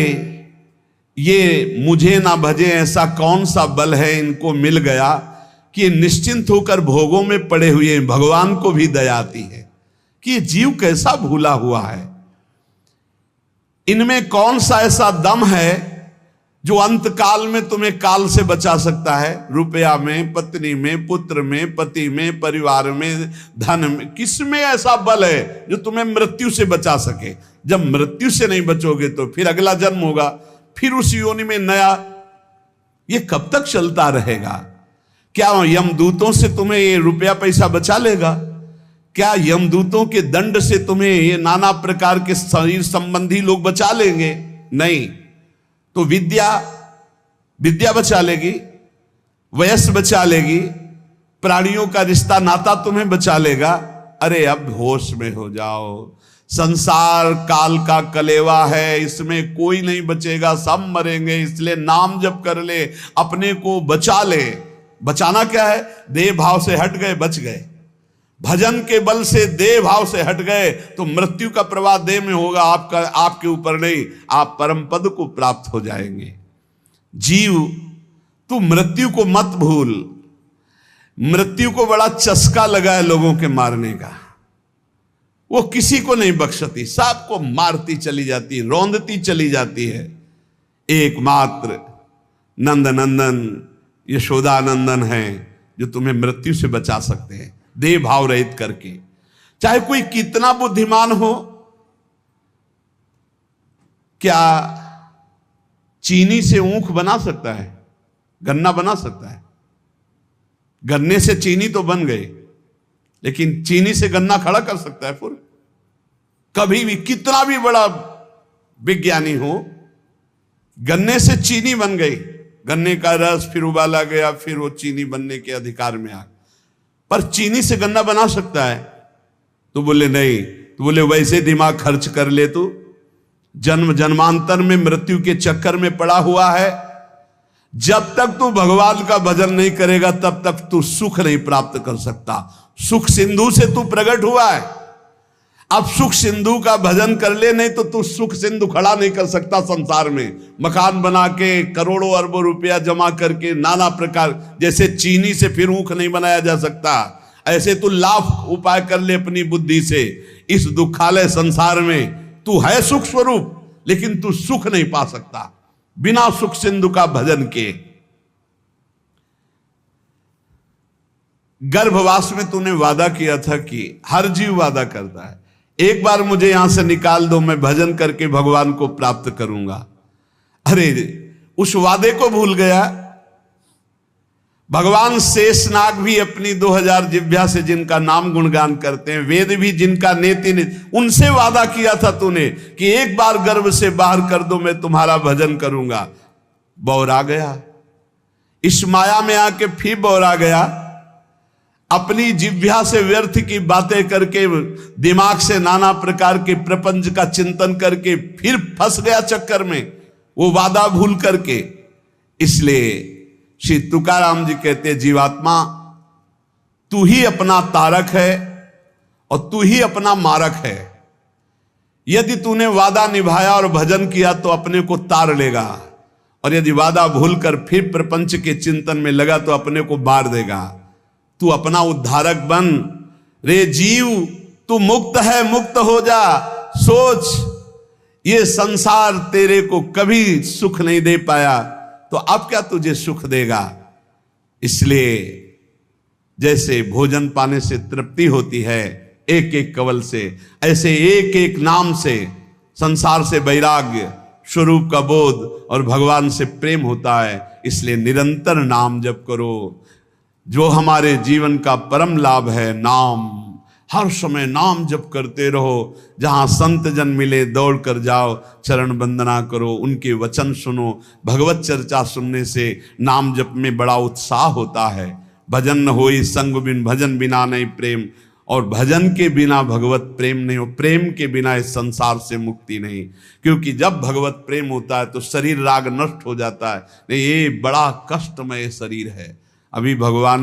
ये मुझे ना भजे ऐसा कौन सा बल है इनको मिल गया कि निश्चिंत होकर भोगों में पड़े हुए हैं। भगवान को भी दया आती है कि ये जीव कैसा भूला हुआ है, इनमें कौन सा ऐसा दम है जो अंत काल में तुम्हें काल से बचा सकता है। रुपया में, पत्नी में, पुत्र में, पति में, परिवार में, धन में, किसमें ऐसा बल है जो तुम्हें मृत्यु से बचा सके। जब मृत्यु से नहीं बचोगे तो फिर अगला जन्म होगा, फिर उस योनि में नया। ये कब तक चलता रहेगा? क्या यमदूतों से तुम्हें ये रुपया पैसा बचा लेगा? क्या यमदूतों के दंड से तुम्हें ये नाना प्रकार के शरीर संबंधी लोग बचा लेंगे? नहीं। तो विद्या बचा लेगी, वयस बचा लेगी, प्राणियों का रिश्ता नाता तुम्हें बचा लेगा। अरे अब होश में हो जाओ। संसार काल का कलेवा है, इसमें कोई नहीं बचेगा, सब मरेंगे। इसलिए नाम जप कर ले, अपने को बचा ले। बचाना क्या है? देह भाव से हट गए, बच गए। भजन के बल से देह भाव से हट गए तो मृत्यु का प्रवाह देह में होगा, आपके ऊपर नहीं। आप परम पद को प्राप्त हो जाएंगे। जीव तू मृत्यु को मत भूल। मृत्यु को बड़ा चस्का लगा है लोगों के मारने का। वो किसी को नहीं बख्शती, सबको मारती चली जाती, रौंदती चली जाती है। एकमात्र नंद नंदन यशोदानंदन है जो तुम्हें मृत्यु से बचा सकते हैं, देह भाव रहित करके। चाहे कोई कितना बुद्धिमान हो, क्या चीनी से ऊख बना सकता है? गन्ना बना सकता है? गन्ने से चीनी तो बन गई, लेकिन चीनी से गन्ना खड़ा कर सकता है फिर? कभी भी कितना भी बड़ा विज्ञानी हो, गन्ने से चीनी बन गई, गन्ने का रस फिर उबाला गया, फिर वो चीनी बनने के अधिकार में आ गया। पर चीनी से गन्ना बना सकता है? तो बोले नहीं। तो बोले वैसे दिमाग खर्च कर ले, तू जन्म जन्मांतर में मृत्यु के चक्कर में पड़ा हुआ है। जब तक तू भगवान का भजन नहीं करेगा तब तक तू सुख नहीं प्राप्त कर सकता। सुख सिंधु से तू प्रकट हुआ है, अब सुख सिंधु का भजन कर ले, नहीं तो तू सुख सिंधु खड़ा नहीं कर सकता संसार में। मकान बना के करोड़ों अरबों रुपया जमा करके नाना प्रकार, जैसे चीनी से फिर ऊख नहीं बनाया जा सकता, ऐसे तू लाख उपाय कर ले अपनी बुद्धि से। इस दुखालय संसार में तू है सुख स्वरूप, लेकिन तू सुख नहीं पा सकता बिना सुख सिंधु का भजन के। गर्भवास में तूने वादा किया था कि हर जीव वादा करता है, एक बार मुझे यहां से निकाल दो, मैं भजन करके भगवान को प्राप्त करूंगा। अरे उस वादे को भूल गया। भगवान शेषनाग भी अपनी 2000 जिह्वा से जिनका नाम गुणगान करते हैं, वेद भी जिनका नेति उनसे वादा किया था तूने कि एक बार गर्भ से बाहर कर दो, मैं तुम्हारा भजन करूंगा। बौरा गया, इस माया में आके फिर बौरा गया। अपनी जिह्वा से व्यर्थ की बातें करके, दिमाग से नाना प्रकार के प्रपंच का चिंतन करके फिर फंस गया चक्कर में, वो वादा भूल करके। इसलिए श्री तुकाराम जी कहते, जीवात्मा तू ही अपना तारक है और तू ही अपना मारक है। यदि तूने वादा निभाया और भजन किया तो अपने को तार लेगा, और यदि वादा भूलकर फिर प्रपंच के चिंतन में लगा तो अपने को मार देगा। तू अपना उद्धारक बन रे जीव, तू मुक्त है, मुक्त हो जा। सोच, ये संसार तेरे को कभी सुख नहीं दे पाया, तो अब क्या तुझे सुख देगा। इसलिए जैसे भोजन पाने से तृप्ति होती है एक एक कवल से, ऐसे एक एक नाम से संसार से वैराग्य, स्वरूप का बोध और भगवान से प्रेम होता है। इसलिए निरंतर नाम जप करो, जो हमारे जीवन का परम लाभ है। नाम, हर समय नाम जप करते रहो। जहां संत जन मिले दौड़ कर जाओ, चरण वंदना करो, उनके वचन सुनो। भगवत चर्चा सुनने से नाम जप में बड़ा उत्साह होता है। भजन न होई संग बिन, भजन बिना नहीं प्रेम, और भजन के बिना भगवत प्रेम नहीं हो। प्रेम के बिना इस संसार से मुक्ति नहीं, क्योंकि जब भगवत प्रेम होता है तो शरीर राग नष्ट हो जाता है। नहीं, ये बड़ा कष्टमय शरीर है। अभी भगवान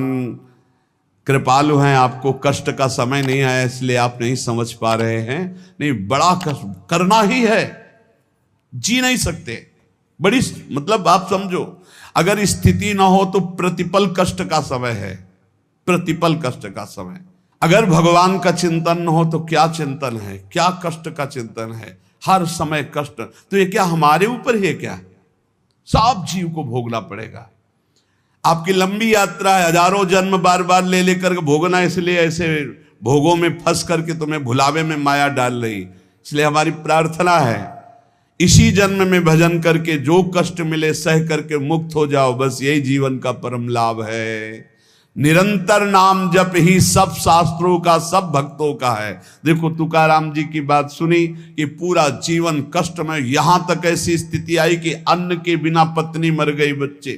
कृपालु हैं, आपको कष्ट का समय नहीं आया इसलिए आप नहीं समझ पा रहे हैं। नहीं, बड़ा कष्ट करना ही है, जी नहीं सकते। बड़ी मतलब आप समझो, अगर स्थिति ना हो तो प्रतिपल कष्ट का समय है, प्रतिपल कष्ट का समय। अगर भगवान का चिंतन न हो तो क्या चिंतन है, क्या कष्ट का चिंतन है। हर समय कष्ट, तो ये क्या हमारे ऊपर ही है क्या? सब जीव को भोगना पड़ेगा। आपकी लंबी यात्रा है, हजारों जन्म बार बार ले लेकर भोगना, इसलिए ऐसे भोगों में फंस करके तुम्हें भुलावे में माया डाल रही। इसलिए हमारी प्रार्थना है, इसी जन्म में भजन करके जो कष्ट मिले सह करके मुक्त हो जाओ। बस यही जीवन का परम लाभ है। निरंतर नाम जप ही सब शास्त्रों का, सब भक्तों का है। देखो तुकाराम जी की बात सुनी कि पूरा जीवन कष्ट में, यहां तक ऐसी स्थिति आई कि अन्न के बिना पत्नी मर गई, बच्चे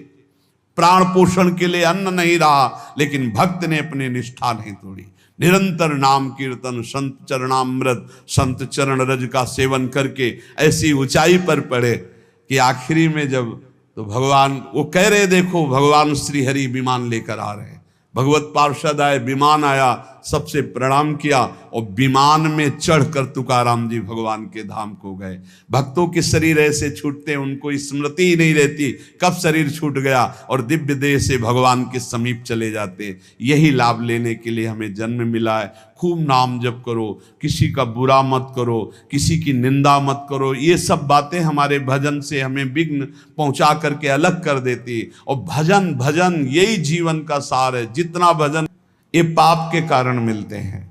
प्राण पोषण के लिए अन्न नहीं रहा, लेकिन भक्त ने अपनी निष्ठा नहीं तोड़ी। निरंतर नाम कीर्तन, संत चरणामृत, संत चरण रज का सेवन करके ऐसी ऊंचाई पर पड़े कि आखिरी में जब तो भगवान वो कह रहे, देखो भगवान श्री हरि विमान लेकर आ रहे हैं। भगवत पार्षद आए, विमान आया, सबसे प्रणाम किया और विमान में चढ़कर तुकाराम जी भगवान के धाम को गए। भक्तों के शरीर ऐसे छूटते, उनको स्मृति ही नहीं रहती कब शरीर छूट गया, और दिव्य देह से भगवान के समीप चले जाते। यही लाभ लेने के लिए हमें जन्म मिला है। खूब नाम जप करो, किसी का बुरा मत करो, किसी की निंदा मत करो। ये सब बातें हमारे भजन से हमें विघ्न पहुंचा करके अलग कर देती। और भजन भजन यही जीवन का सार है। जितना भजन, ये पाप के कारण मिलते हैं।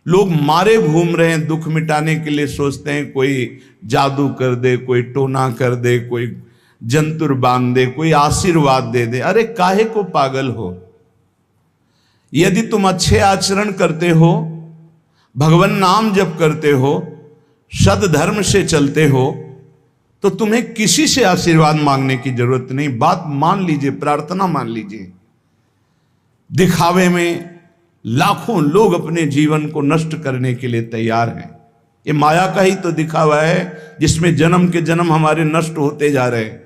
लोग मारे घूम रहे हैं, दुख मिटाने के लिए सोचते हैं कोई जादू कर दे, कोई टोना कर दे, कोई जंतुर बांध दे, कोई आशीर्वाद दे दे। अरे काहे को पागल हो? यदि तुम अच्छे आचरण करते हो, भगवान नाम जप करते हो, सद्धर्म से चलते हो, तो तुम्हें किसी से आशीर्वाद मांगने की जरूरत नहीं। बात मान लीजिए, प्रार्थना मान लीजिए। दिखावे में लाखों लोग अपने जीवन को नष्ट करने के लिए तैयार हैं। ये माया का ही तो दिखावा है, जिसमें जन्म के जन्म हमारे नष्ट होते जा रहे हैं।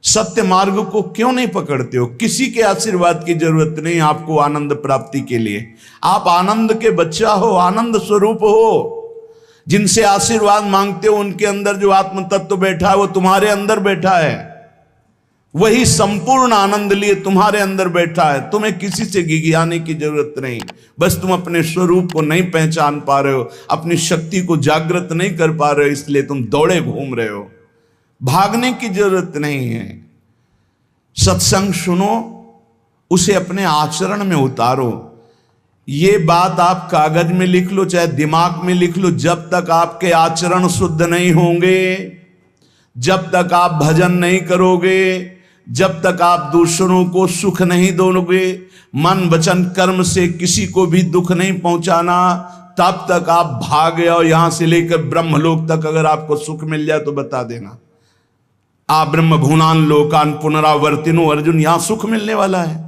सत्य मार्ग को क्यों नहीं पकड़ते हो? किसी के आशीर्वाद की जरूरत नहीं आपको आनंद प्राप्ति के लिए। आप आनंद के बच्चा हो, आनंद स्वरूप हो। जिनसे आशीर्वाद मांगते हो उनके अंदर जो आत्म तत्व बैठा है वो तुम्हारे अंदर बैठा है। वही संपूर्ण आनंद लिए तुम्हारे अंदर बैठा है। तुम्हें किसी से गिगियाने की जरूरत नहीं। बस तुम अपने स्वरूप को नहीं पहचान पा रहे हो, अपनी शक्ति को जागृत नहीं कर पा रहे हो, इसलिए तुम दौड़े घूम रहे हो। भागने की जरूरत नहीं है। सत्संग सुनो, उसे अपने आचरण में उतारो। ये बात आप कागज में लिख लो, चाहे दिमाग में लिख लो। जब तक आपके आचरण शुद्ध नहीं होंगे, जब तक आप भजन नहीं करोगे, जब तक आप दूसरों को सुख नहीं दोगे, मन वचन कर्म से किसी को भी दुख नहीं पहुंचाना, तब तक आप भाग आओ। यहां से लेकर ब्रह्मलोक तक अगर आपको सुख मिल जाए तो बता देना। आ ब्रह्म भुवनान लोकान पुनरावर्तिनो, अर्जुन यहां सुख मिलने वाला है।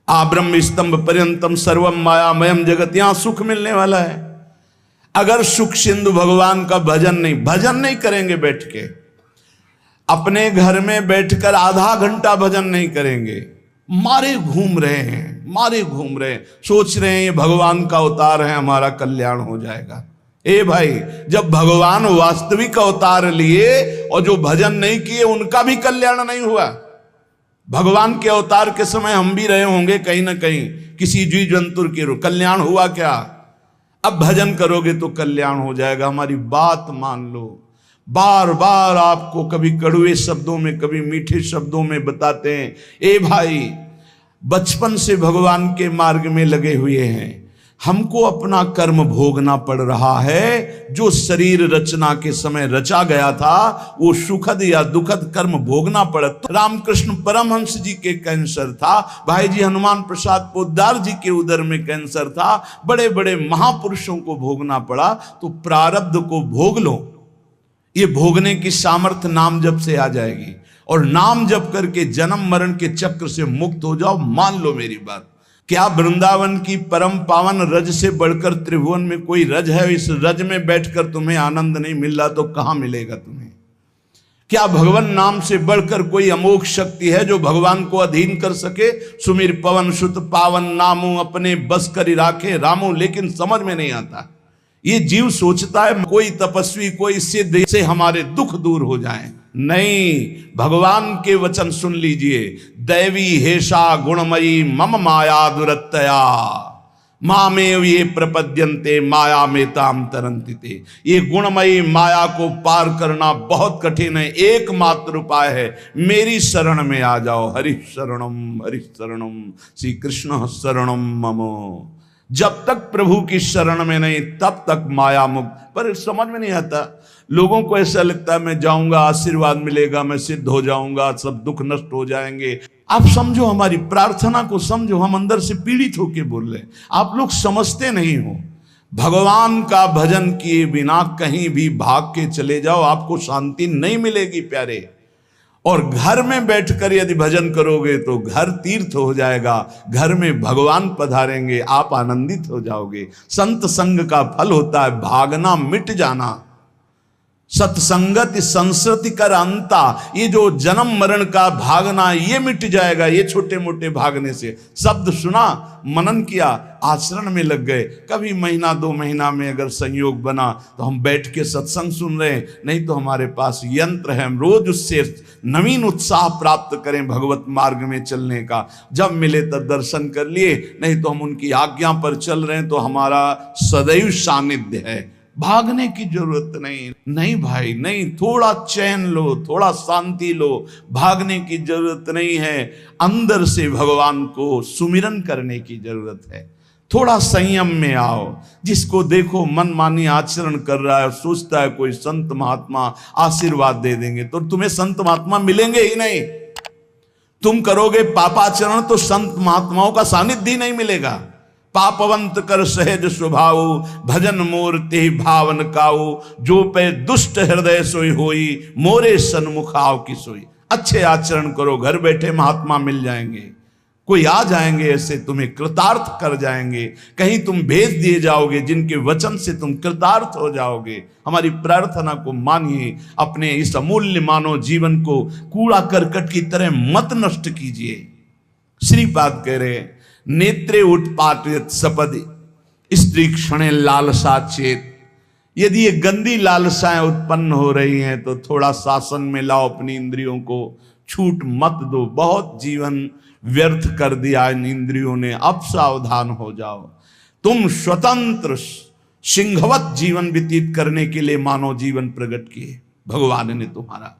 आ ब्रह्म स्तंभ पर्यंतम सर्वम मायामयम जगत, यहां सुख मिलने वाला है। अगर सुख सिंधु भगवान का भजन नहीं करेंगे, बैठ के अपने घर में बैठकर आधा घंटा भजन नहीं करेंगे, मारे घूम रहे हैं, सोच रहे हैं ये भगवान का अवतार है, हमारा कल्याण हो जाएगा। ए भाई, जब भगवान वास्तविक अवतार लिए और जो भजन नहीं किए उनका भी कल्याण नहीं हुआ। भगवान के अवतार के समय हम भी रहे होंगे कहीं ना कहीं किसी जीव जंतु के, कल्याण हुआ क्या? अब भजन करोगे तो कल्याण हो जाएगा। हमारी बात मान लो। बार बार आपको कभी कड़वे शब्दों में कभी मीठे शब्दों में बताते हैं, ए भाई बचपन से भगवान के मार्ग में लगे हुए हैं, हमको अपना कर्म भोगना पड़ रहा है। जो शरीर रचना के समय रचा गया था वो सुखद या दुखद कर्म भोगना पड़ा। तो रामकृष्ण परमहंस जी के कैंसर था, भाई जी हनुमान प्रसाद पोद्दार जी के उदर में कैंसर था, बड़े बड़े महापुरुषों को भोगना पड़ा। तो प्रारब्ध को भोग लो, ये भोगने की सामर्थ्य नाम जप से आ जाएगी और नाम जप करके जन्म मरण के चक्र से मुक्त हो जाओ। मान लो मेरी बात। क्या वृंदावन की परम पावन रज से बढ़कर त्रिभुवन में कोई रज है? इस रज में बैठकर तुम्हें आनंद नहीं मिल रहा तो कहां मिलेगा तुम्हें? क्या भगवान नाम से बढ़कर कोई अमोघ शक्ति है जो भगवान को अधीन कर सके? सुमिर पवन सुत पावन नामो अपने बस कर राखे रामो, लेकिन समझ में नहीं आता। ये जीव सोचता है कोई तपस्वी कोई सिद्ध से हमारे दुख दूर हो जाएं। नहीं, भगवान के वचन सुन लीजिए। दैवी हेषा गुणमयी मम माया दुरत्तया मामेव ये प्रपद्यन्ते माया में ताम तरंतिते। ये गुणमयी माया को पार करना बहुत कठिन है। एकमात्र उपाय है, मेरी शरण में आ जाओ। हरि शरणम श्री कृष्ण शरणम मम। जब तक प्रभु की शरण में नहीं तब तक माया मुक्त। पर समझ में नहीं आता, लोगों को ऐसा लगता है मैं जाऊंगा आशीर्वाद मिलेगा, मैं सिद्ध हो जाऊंगा, सब दुख नष्ट हो जाएंगे। आप समझो, हमारी प्रार्थना को समझो, हम अंदर से पीड़ित होके बोल रहे हैं। आप लोग समझते नहीं हो। भगवान का भजन किए बिना कहीं भी भाग के चले जाओ, आपको शांति नहीं मिलेगी प्यारे। और घर में बैठकर यदि भजन करोगे तो घर तीर्थ हो जाएगा, घर में भगवान पधारेंगे, आप आनंदित हो जाओगे। संत संग का फल होता है भागना मिट जाना। सत्संगति संस्कृति कर अंता, ये जो जन्म मरण का भागना ये मिट जाएगा। ये छोटे मोटे भागने से, शब्द सुना, मनन किया, आचरण में लग गए। कभी महीना 2 महीना में अगर संयोग बना तो हम बैठ के सत्संग सुन रहे हैं, नहीं तो हमारे पास यंत्र है, हम रोज उससे नवीन उत्साह प्राप्त करें भगवत मार्ग में चलने का। जब मिले तब दर्शन कर लिए, नहीं तो हम उनकी आज्ञा पर चल रहे हैं तो हमारा सदैव सानिध्य है। भागने की जरूरत नहीं भाई, नहीं। थोड़ा चैन लो, थोड़ा शांति लो, भागने की जरूरत नहीं है। अंदर से भगवान को सुमिरन करने की जरूरत है। थोड़ा संयम में आओ। जिसको देखो मनमानी आचरण कर रहा है, सोचता है कोई संत महात्मा आशीर्वाद दे देंगे, तो तुम्हें संत महात्मा मिलेंगे ही नहीं। तुम करोगे पापाचरण तो संत महात्माओं का सानिध्य ही नहीं मिलेगा। पापवंत कर सहज स्वभाव भजन मोर ते भावन काऊ, जो पे दुष्ट हृदय सोई होई मोरे सन्मुख आव की सोई। अच्छे आचरण करो, घर बैठे महात्मा मिल जाएंगे, कोई आ जाएंगे, ऐसे तुम्हें कृतार्थ कर जाएंगे। कहीं तुम भेज दिए जाओगे जिनके वचन से तुम कृतार्थ हो जाओगे। हमारी प्रार्थना को मानिए, अपने इस अमूल्य मानव जीवन को कूड़ा करकट की तरह मत नष्ट कीजिए। श्रीपाद कह रहे हैं, नेत्रे उत्पाटित सपदि स्त्री क्षणे लालसा चेत। यदि ये गंदी लालसाएं उत्पन्न हो रही हैं तो थोड़ा शासन में लाओ अपनी इंद्रियों को, छूट मत दो। बहुत जीवन व्यर्थ कर दिया इन इंद्रियों ने, अब सावधान हो जाओ। तुम स्वतंत्र सिंहवत जीवन व्यतीत करने के लिए मानव जीवन प्रकट किए भगवान ने तुम्हारा।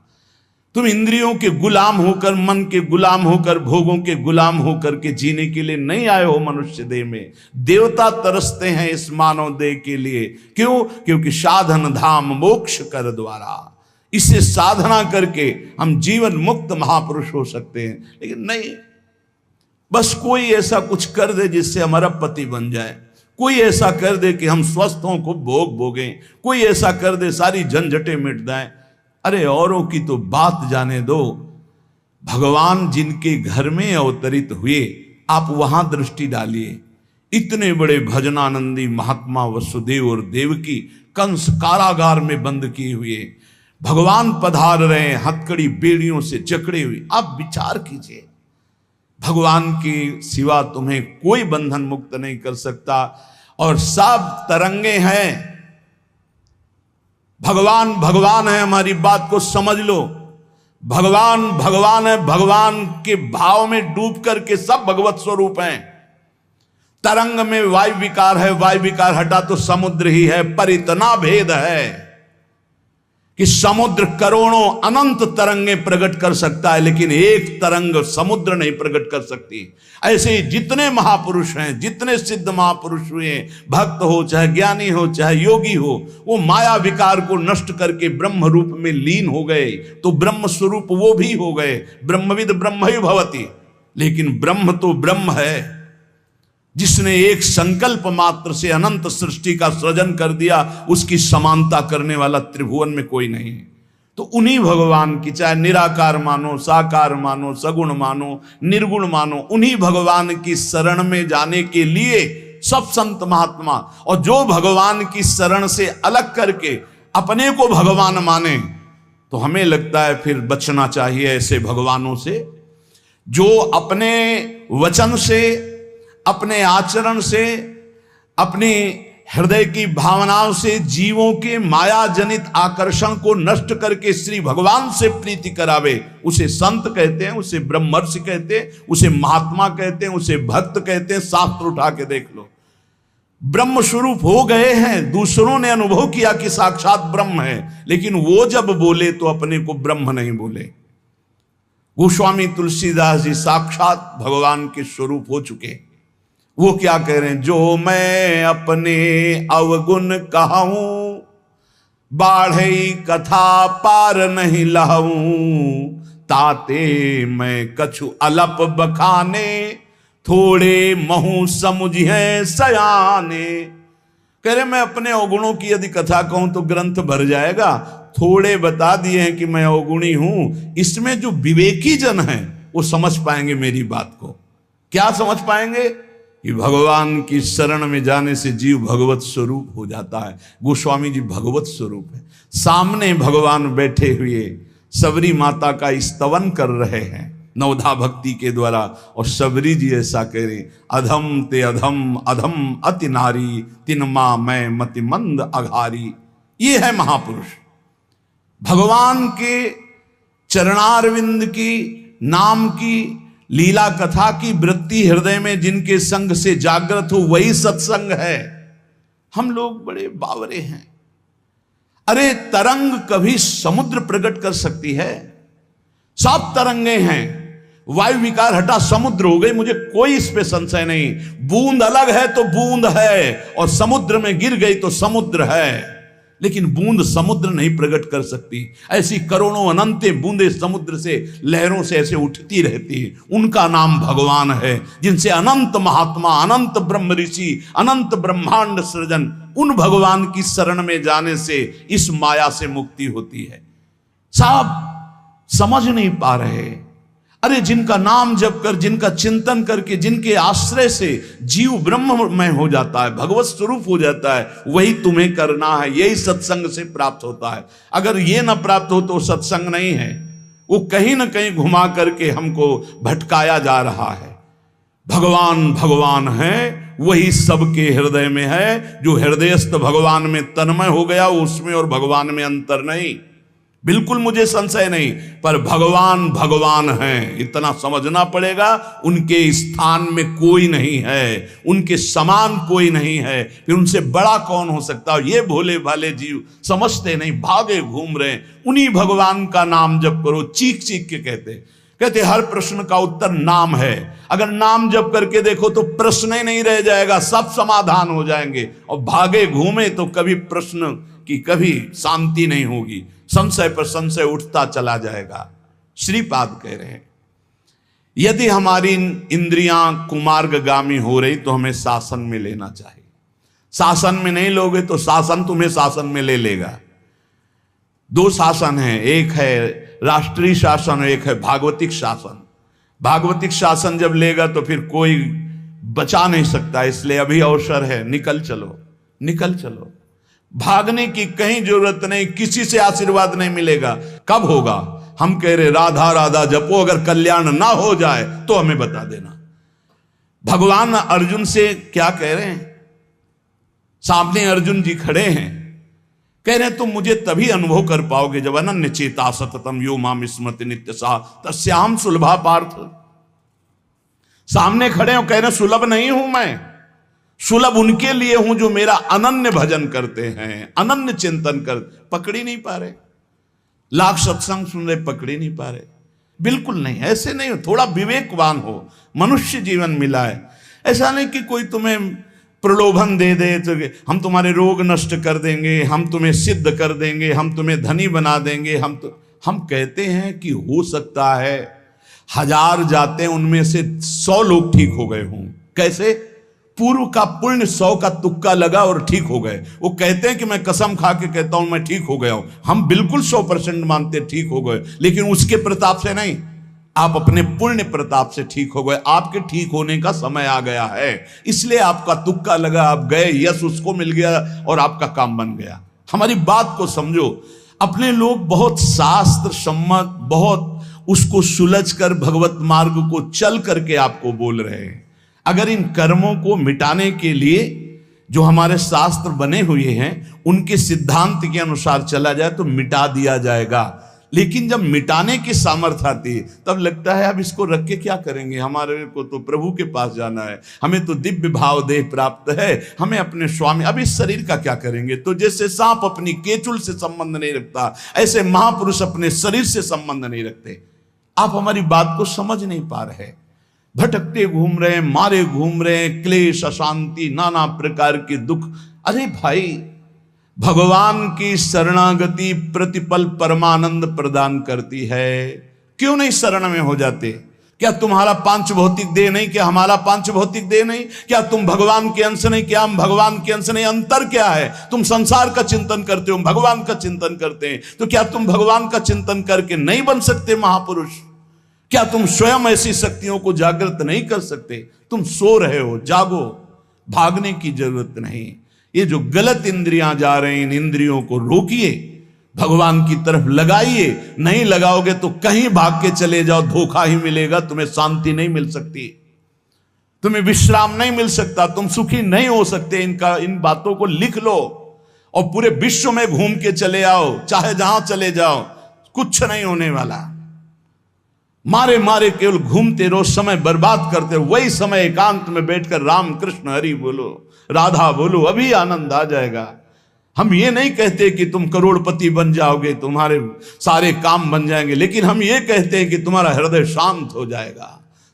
तुम इंद्रियों के गुलाम होकर, मन के गुलाम होकर, भोगों के गुलाम होकर के जीने के लिए नहीं आए हो मनुष्य देह में। देवता तरसते हैं इस मानव देह के लिए। क्यों? क्योंकि साधन धाम मोक्ष कर द्वारा, इसे साधना करके हम जीवन मुक्त महापुरुष हो सकते हैं। लेकिन नहीं, बस कोई ऐसा कुछ कर दे जिससे हमारा पति बन जाए, कोई ऐसा कर दे कि हम स्वस्थों को भोग भोगें, कोई ऐसा कर दे सारी झंझटें मिट जाएं। अरे औरों की तो बात जाने दो, भगवान जिनके घर में अवतरित हुए आप वहां दृष्टि डालिए। इतने बड़े भजनानंदी महात्मा वसुदेव और देवकी कंस कारागार में बंद किए हुए, भगवान पधार रहे हैं हथकड़ी बेड़ियों से जकड़े हुए। आप विचार कीजिए, भगवान के सिवा तुम्हें कोई बंधन मुक्त नहीं कर सकता। और सब तरंगे हैं, भगवान भगवान है, हमारी बात को समझ लो। भगवान भगवान है, भगवान के भाव में डूब करके सब भगवत स्वरूप हैं। तरंग में वायु विकार है, वायु विकार हटा तो समुद्र ही है। पर इतना भेद है कि समुद्र करोड़ों अनंत तरंगें प्रकट कर सकता है, लेकिन एक तरंग समुद्र नहीं प्रकट कर सकती। ऐसे ही जितने महापुरुष हैं, जितने सिद्ध महापुरुष हुए, भक्त हो चाहे ज्ञानी हो चाहे योगी हो, वो माया विकार को नष्ट करके ब्रह्म रूप में लीन हो गए, तो ब्रह्म स्वरूप वो भी हो गए। ब्रह्मविद ब्रह्म ही भवति। लेकिन ब्रह्म तो ब्रह्म है, जिसने एक संकल्प मात्र से अनंत सृष्टि का सृजन कर दिया, उसकी समानता करने वाला त्रिभुवन में कोई नहीं है। तो उन्हीं भगवान की, चाहे निराकार मानो, साकार मानो, सगुण मानो, निर्गुण मानो, उन्हीं भगवान की शरण में जाने के लिए सब संत महात्मा, और जो भगवान की शरण से अलग करके अपने को भगवान माने, तो हमें लगता है फिर बचना चाहिए ऐसे भगवानों से, जो अपने वचन से, अपने आचरण से, अपनी हृदय की भावनाओं से जीवों के माया जनित आकर्षण को नष्ट करके श्री भगवान से प्रीति करावे। उसे संत कहते हैं, उसे ब्रह्मर्षि कहते हैं, उसे महात्मा कहते हैं, उसे भक्त कहते हैं। शास्त्र उठा के देख लो, ब्रह्म स्वरूप हो गए हैं। दूसरों ने अनुभव किया कि साक्षात ब्रह्म है, लेकिन वो जब बोले तो अपने को ब्रह्म नहीं बोले। गोस्वामी तुलसीदास जी साक्षात भगवान के स्वरूप हो चुके। वो क्या कह रहे हैं? जो मैं अपने अवगुण कहूं, बाढ़े कथा पार नहीं लहूं, ताते मैं कछु अलप बखाने, थोड़े महू समुझे सयाने। कह रहे मैं अपने अवगुणों की यदि कथा कहूं तो ग्रंथ भर जाएगा। थोड़े बता दिए हैं कि मैं अवगुणी हूं, इसमें जो विवेकी जन हैं वो समझ पाएंगे मेरी बात को। क्या समझ पाएंगे? कि भगवान की शरण में जाने से जीव भगवत स्वरूप हो जाता है। गोस्वामी जी भगवत स्वरूप है। सामने भगवान बैठे हुए सबरी माता का स्तवन कर रहे हैं नवधा भक्ति के द्वारा, और सबरी जी ऐसा कह रहे, अधम ते अधम अधम अति नारी, तिन मां मैं मति मंद अघारी। ये है महापुरुष। भगवान के चरणारविंद की नाम की लीला कथा की वृत्ति हृदय में जिनके संग से जागृत हो, वही सत्संग है। हम लोग बड़े बावरे हैं। अरे तरंग कभी समुद्र प्रकट कर सकती है? सब तरंगे हैं। वायु विकार हटा समुद्र हो गई, मुझे कोई इस पे संशय नहीं। बूंद अलग है तो बूंद है, और समुद्र में गिर गई तो समुद्र है। लेकिन बूंद समुद्र नहीं प्रकट कर सकती। ऐसी करोड़ों अनंत बूंदे समुद्र से, लहरों से ऐसे उठती रहती है। उनका नाम भगवान है, जिनसे अनंत महात्मा, अनंत ब्रह्म ऋषि, अनंत ब्रह्मांड सृजन, उन भगवान की शरण में जाने से इस माया से मुक्ति होती है। सब समझ नहीं पा रहे। अरे जिनका नाम जप कर, जिनका चिंतन करके, जिनके आश्रय से जीव ब्रह्ममय हो जाता है, भगवत स्वरूप हो जाता है, वही तुम्हें करना है। यही सत्संग से प्राप्त होता है। अगर ये ना प्राप्त हो तो सत्संग नहीं है। वो कहीं ना कहीं घुमा करके हमको भटकाया जा रहा है। भगवान भगवान है, वही सबके हृदय में है। जो हृदयस्थ भगवान में तन्मय हो गया, उसमें और भगवान में अंतर नहीं। बिल्कुल मुझे संशय नहीं, पर भगवान भगवान हैं, इतना समझना पड़ेगा। उनके स्थान में कोई नहीं है, उनके समान कोई नहीं है, फिर उनसे बड़ा कौन हो सकता है? ये भोले भाले जीव समझते नहीं, भागे घूम रहे। उन्हीं भगवान का नाम जप करो। चीख चीख के कहते हर प्रश्न का उत्तर नाम है। अगर नाम जप करके देखो तो प्रश्न ही नहीं रह जाएगा, सब समाधान हो जाएंगे। और भागे घूमे तो कभी प्रश्न की कभी शांति नहीं होगी, संशय पर संशय उठता चला जाएगा। श्रीपाद कह रहे हैं, यदि हमारी इंद्रियां कुमार्गगामी हो रही तो हमें शासन में लेना चाहिए। शासन में नहीं लोगे तो शासन तुम्हें शासन में ले लेगा। दो शासन है, एक है राष्ट्रीय शासन, एक है भागवतिक शासन। भागवतिक शासन जब लेगा तो फिर कोई बचा नहीं सकता। इसलिए अभी अवसर है, निकल चलो, निकल चलो। भागने की कहीं जरूरत नहीं, किसी से आशीर्वाद नहीं मिलेगा। कब होगा? हम कह रहे राधा राधा जपो, अगर कल्याण ना हो जाए तो हमें बता देना। भगवान अर्जुन से क्या कह रहे हैं? सामने अर्जुन जी खड़े हैं, कह रहे तुम मुझे तभी अनुभव कर पाओगे जब अनन्य चेता सततम यो माम स्मृति नित्य सा तस्याम सुलभा पार्थ। सामने खड़े हो, कह रहे सुलभ नहीं हूं मैं, सुलभ उनके लिए हूं जो मेरा अनन्य भजन करते हैं, अनन्य चिंतन कर। पकड़ ही नहीं पा रहे, लाख सत्संग सुन रहे, पकड़ ही नहीं पा रहे। बिल्कुल नहीं, ऐसे नहीं हो। थोड़ा विवेकवान हो, मनुष्य जीवन मिला है। ऐसा नहीं कि कोई तुम्हें प्रलोभन दे दे तो हम तुम्हारे रोग नष्ट कर देंगे, हम तुम्हें सिद्ध कर देंगे, हम तुम्हें धनी बना देंगे। हम कहते हैं कि हो सकता है 1000 जाते हैं उनमें से 100 लोग ठीक हो गए हों। कैसे? पूर्व का पुण्य 100 का तुक्का लगा और ठीक हो गए। वो कहते हैं कि मैं कसम खा के कहता हूं मैं ठीक हो गया हूं। हम बिल्कुल 100% मानते ठीक हो गए, लेकिन उसके प्रताप से नहीं, आप अपने पुण्य प्रताप से ठीक हो गए। आपके ठीक होने का समय आ गया है, इसलिए आपका तुक्का लगा, आप गए, यश उसको मिल गया और आपका काम बन गया। हमारी बात को समझो। अपने लोग बहुत शास्त्र सम्मत, बहुत उसको सुलझ कर भगवत मार्ग को चल करके आपको बोल रहे हैं। अगर इन कर्मों को मिटाने के लिए जो हमारे शास्त्र बने हुए हैं उनके सिद्धांत के अनुसार चला जाए तो मिटा दिया जाएगा। लेकिन जब मिटाने की सामर्थ्य आती है तब लगता है अब इसको रख के क्या करेंगे, हमारे को तो प्रभु के पास जाना है, हमें तो दिव्य भाव देह प्राप्त है, हमें अपने स्वामी, अब इस शरीर का क्या करेंगे। तो जैसे सांप अपनी केचुल से संबंध नहीं रखता, ऐसे महापुरुष अपने शरीर से संबंध नहीं रखते। आप हमारी बात को समझ नहीं पा रहे, भटकते घूम रहे हैं, मारे घूम रहे हैं, क्लेश, अशांति, नाना प्रकार के दुख। अरे भाई, भगवान की शरणागति प्रतिपल परमानंद प्रदान करती है। क्यों नहीं शरण में हो जाते? क्या तुम्हारा पांच भौतिक देह नहीं? क्या हमारा पांच भौतिक देह नहीं? क्या तुम भगवान के अंश नहीं? क्या हम भगवान के अंश नहीं? अंतर क्या है? तुम संसार का चिंतन करते हो, भगवान का चिंतन करते हैं, तो क्या तुम भगवान का चिंतन करके नहीं बन सकते महापुरुष? क्या तुम स्वयं ऐसी शक्तियों को जागृत नहीं कर सकते? तुम सो रहे हो, जागो, भागने की जरूरत नहीं। ये जो गलत इंद्रियां जा रही हैं, इन इंद्रियों को रोकिए, भगवान की तरफ लगाइए। नहीं लगाओगे तो कहीं भाग के चले जाओ, धोखा ही मिलेगा, तुम्हें शांति नहीं मिल सकती, तुम्हें विश्राम नहीं मिल सकता, तुम सुखी नहीं हो सकते। इन बातों को लिख लो और पूरे विश्व में घूम के चले आओ, चाहे जहां चले जाओ, कुछ नहीं होने वाला। मारे मारे केवल घूमते रहो, समय बर्बाद करते रहो। वही समय एकांत में बैठकर राम कृष्ण हरि बोलो, राधा बोलो, अभी आनंद आ जाएगा। हम ये नहीं कहते कि तुम करोड़पति बन जाओगे, तुम्हारे सारे काम बन जाएंगे, लेकिन हम ये कहते हैं कि तुम्हारा हृदय शांत हो जाएगा,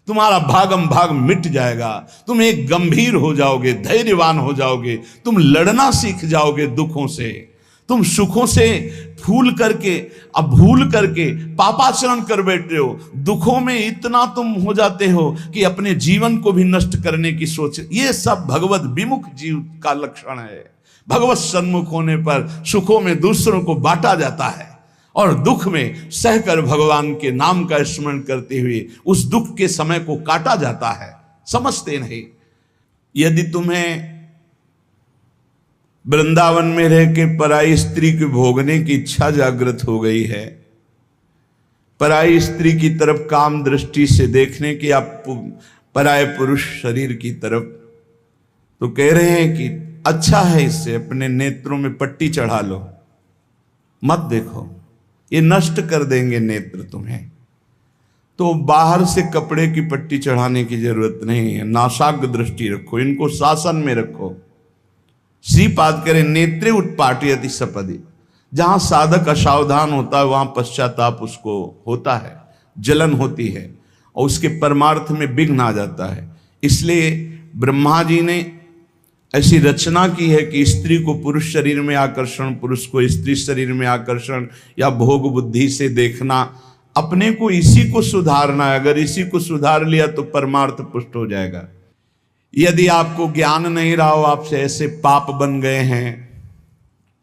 तुम्हारा भागम भाग मिट जाएगा, तुम एक गंभीर हो जाओगे, धैर्यवान हो जाओगे, तुम लड़ना सीख जाओगे दुखों से, तुम सुखों से भूल करके पापाचरण कर बैठे हो। दुखों में इतना तुम हो जाते हो कि अपने जीवन को भी नष्ट करने की सोच। ये सब भगवत विमुख जीव का लक्षण है। भगवत सन्मुख होने पर सुखों में दूसरों को बांटा जाता है और दुख में सहकर भगवान के नाम का स्मरण करते हुए उस दुख के समय को काटा जाता है। समझते नहीं। यदि तुम्हें वृंदावन में रह के पराई स्त्री के भोगने की इच्छा जागृत हो गई है, पराई स्त्री की तरफ काम दृष्टि से देखने की, आप पराये पुरुष शरीर की तरफ, तो कह रहे हैं कि अच्छा है, इससे अपने नेत्रों में पट्टी चढ़ा लो, मत देखो, ये नष्ट कर देंगे नेत्र तुम्हें। तो बाहर से कपड़े की पट्टी चढ़ाने की जरूरत नहीं है, नासाग्र दृष्टि रखो, इनको शासन में रखो। श्रीपाद करें नेत्रे उत्पाटयति सपदि। जहां साधक असावधान होता है वहां पश्चाताप उसको होता है, जलन होती है और उसके परमार्थ में विघ्न आ जाता है। इसलिए ब्रह्मा जी ने ऐसी रचना की है कि स्त्री को पुरुष शरीर में आकर्षण, पुरुष को स्त्री शरीर में आकर्षण, या भोग बुद्धि से देखना, अपने को इसी को सुधारना है। अगर इसी को सुधार लिया तो परमार्थ पुष्ट हो जाएगा। यदि आपको ज्ञान नहीं रहा हो, आपसे ऐसे पाप बन गए हैं,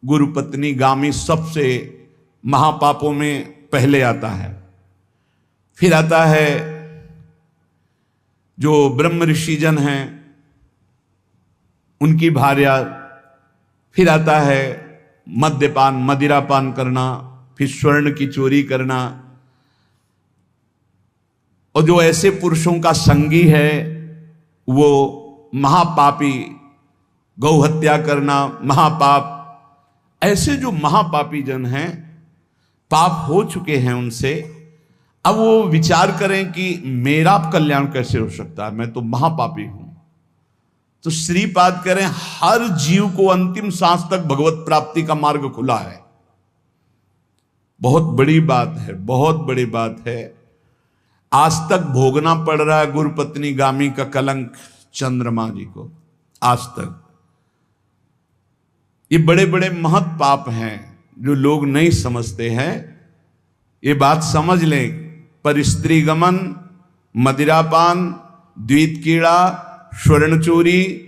गुरु पत्नी गामी सबसे महापापों में पहले आता है, फिर आता है जो ब्रह्म ऋषिजन हैं उनकी भार्या, फिर आता है मद्यपान, मदिरापान करना, फिर स्वर्ण की चोरी करना, और जो ऐसे पुरुषों का संगी है वो महापापी, गौ हत्या करना महापाप, ऐसे जो महापापी जन हैं, पाप हो चुके हैं उनसे, अब वो विचार करें कि मेरा कल्याण कैसे हो सकता है, मैं तो महापापी हूं। तो श्रीपाद करें हर जीव को अंतिम सांस तक भगवत प्राप्ति का मार्ग खुला है। बहुत बड़ी बात है, बहुत बड़ी बात है। आज तक भोगना पड़ रहा है गुरुपत्नी गामी का कलंक चंद्रमा जी को, आज तक। ये बड़े बड़े महत पाप हैं जो लोग नहीं समझते हैं। ये बात समझ लें, पर स्त्री गमन, मदिरापान, द्वित कीड़ा, स्वर्ण चोरी,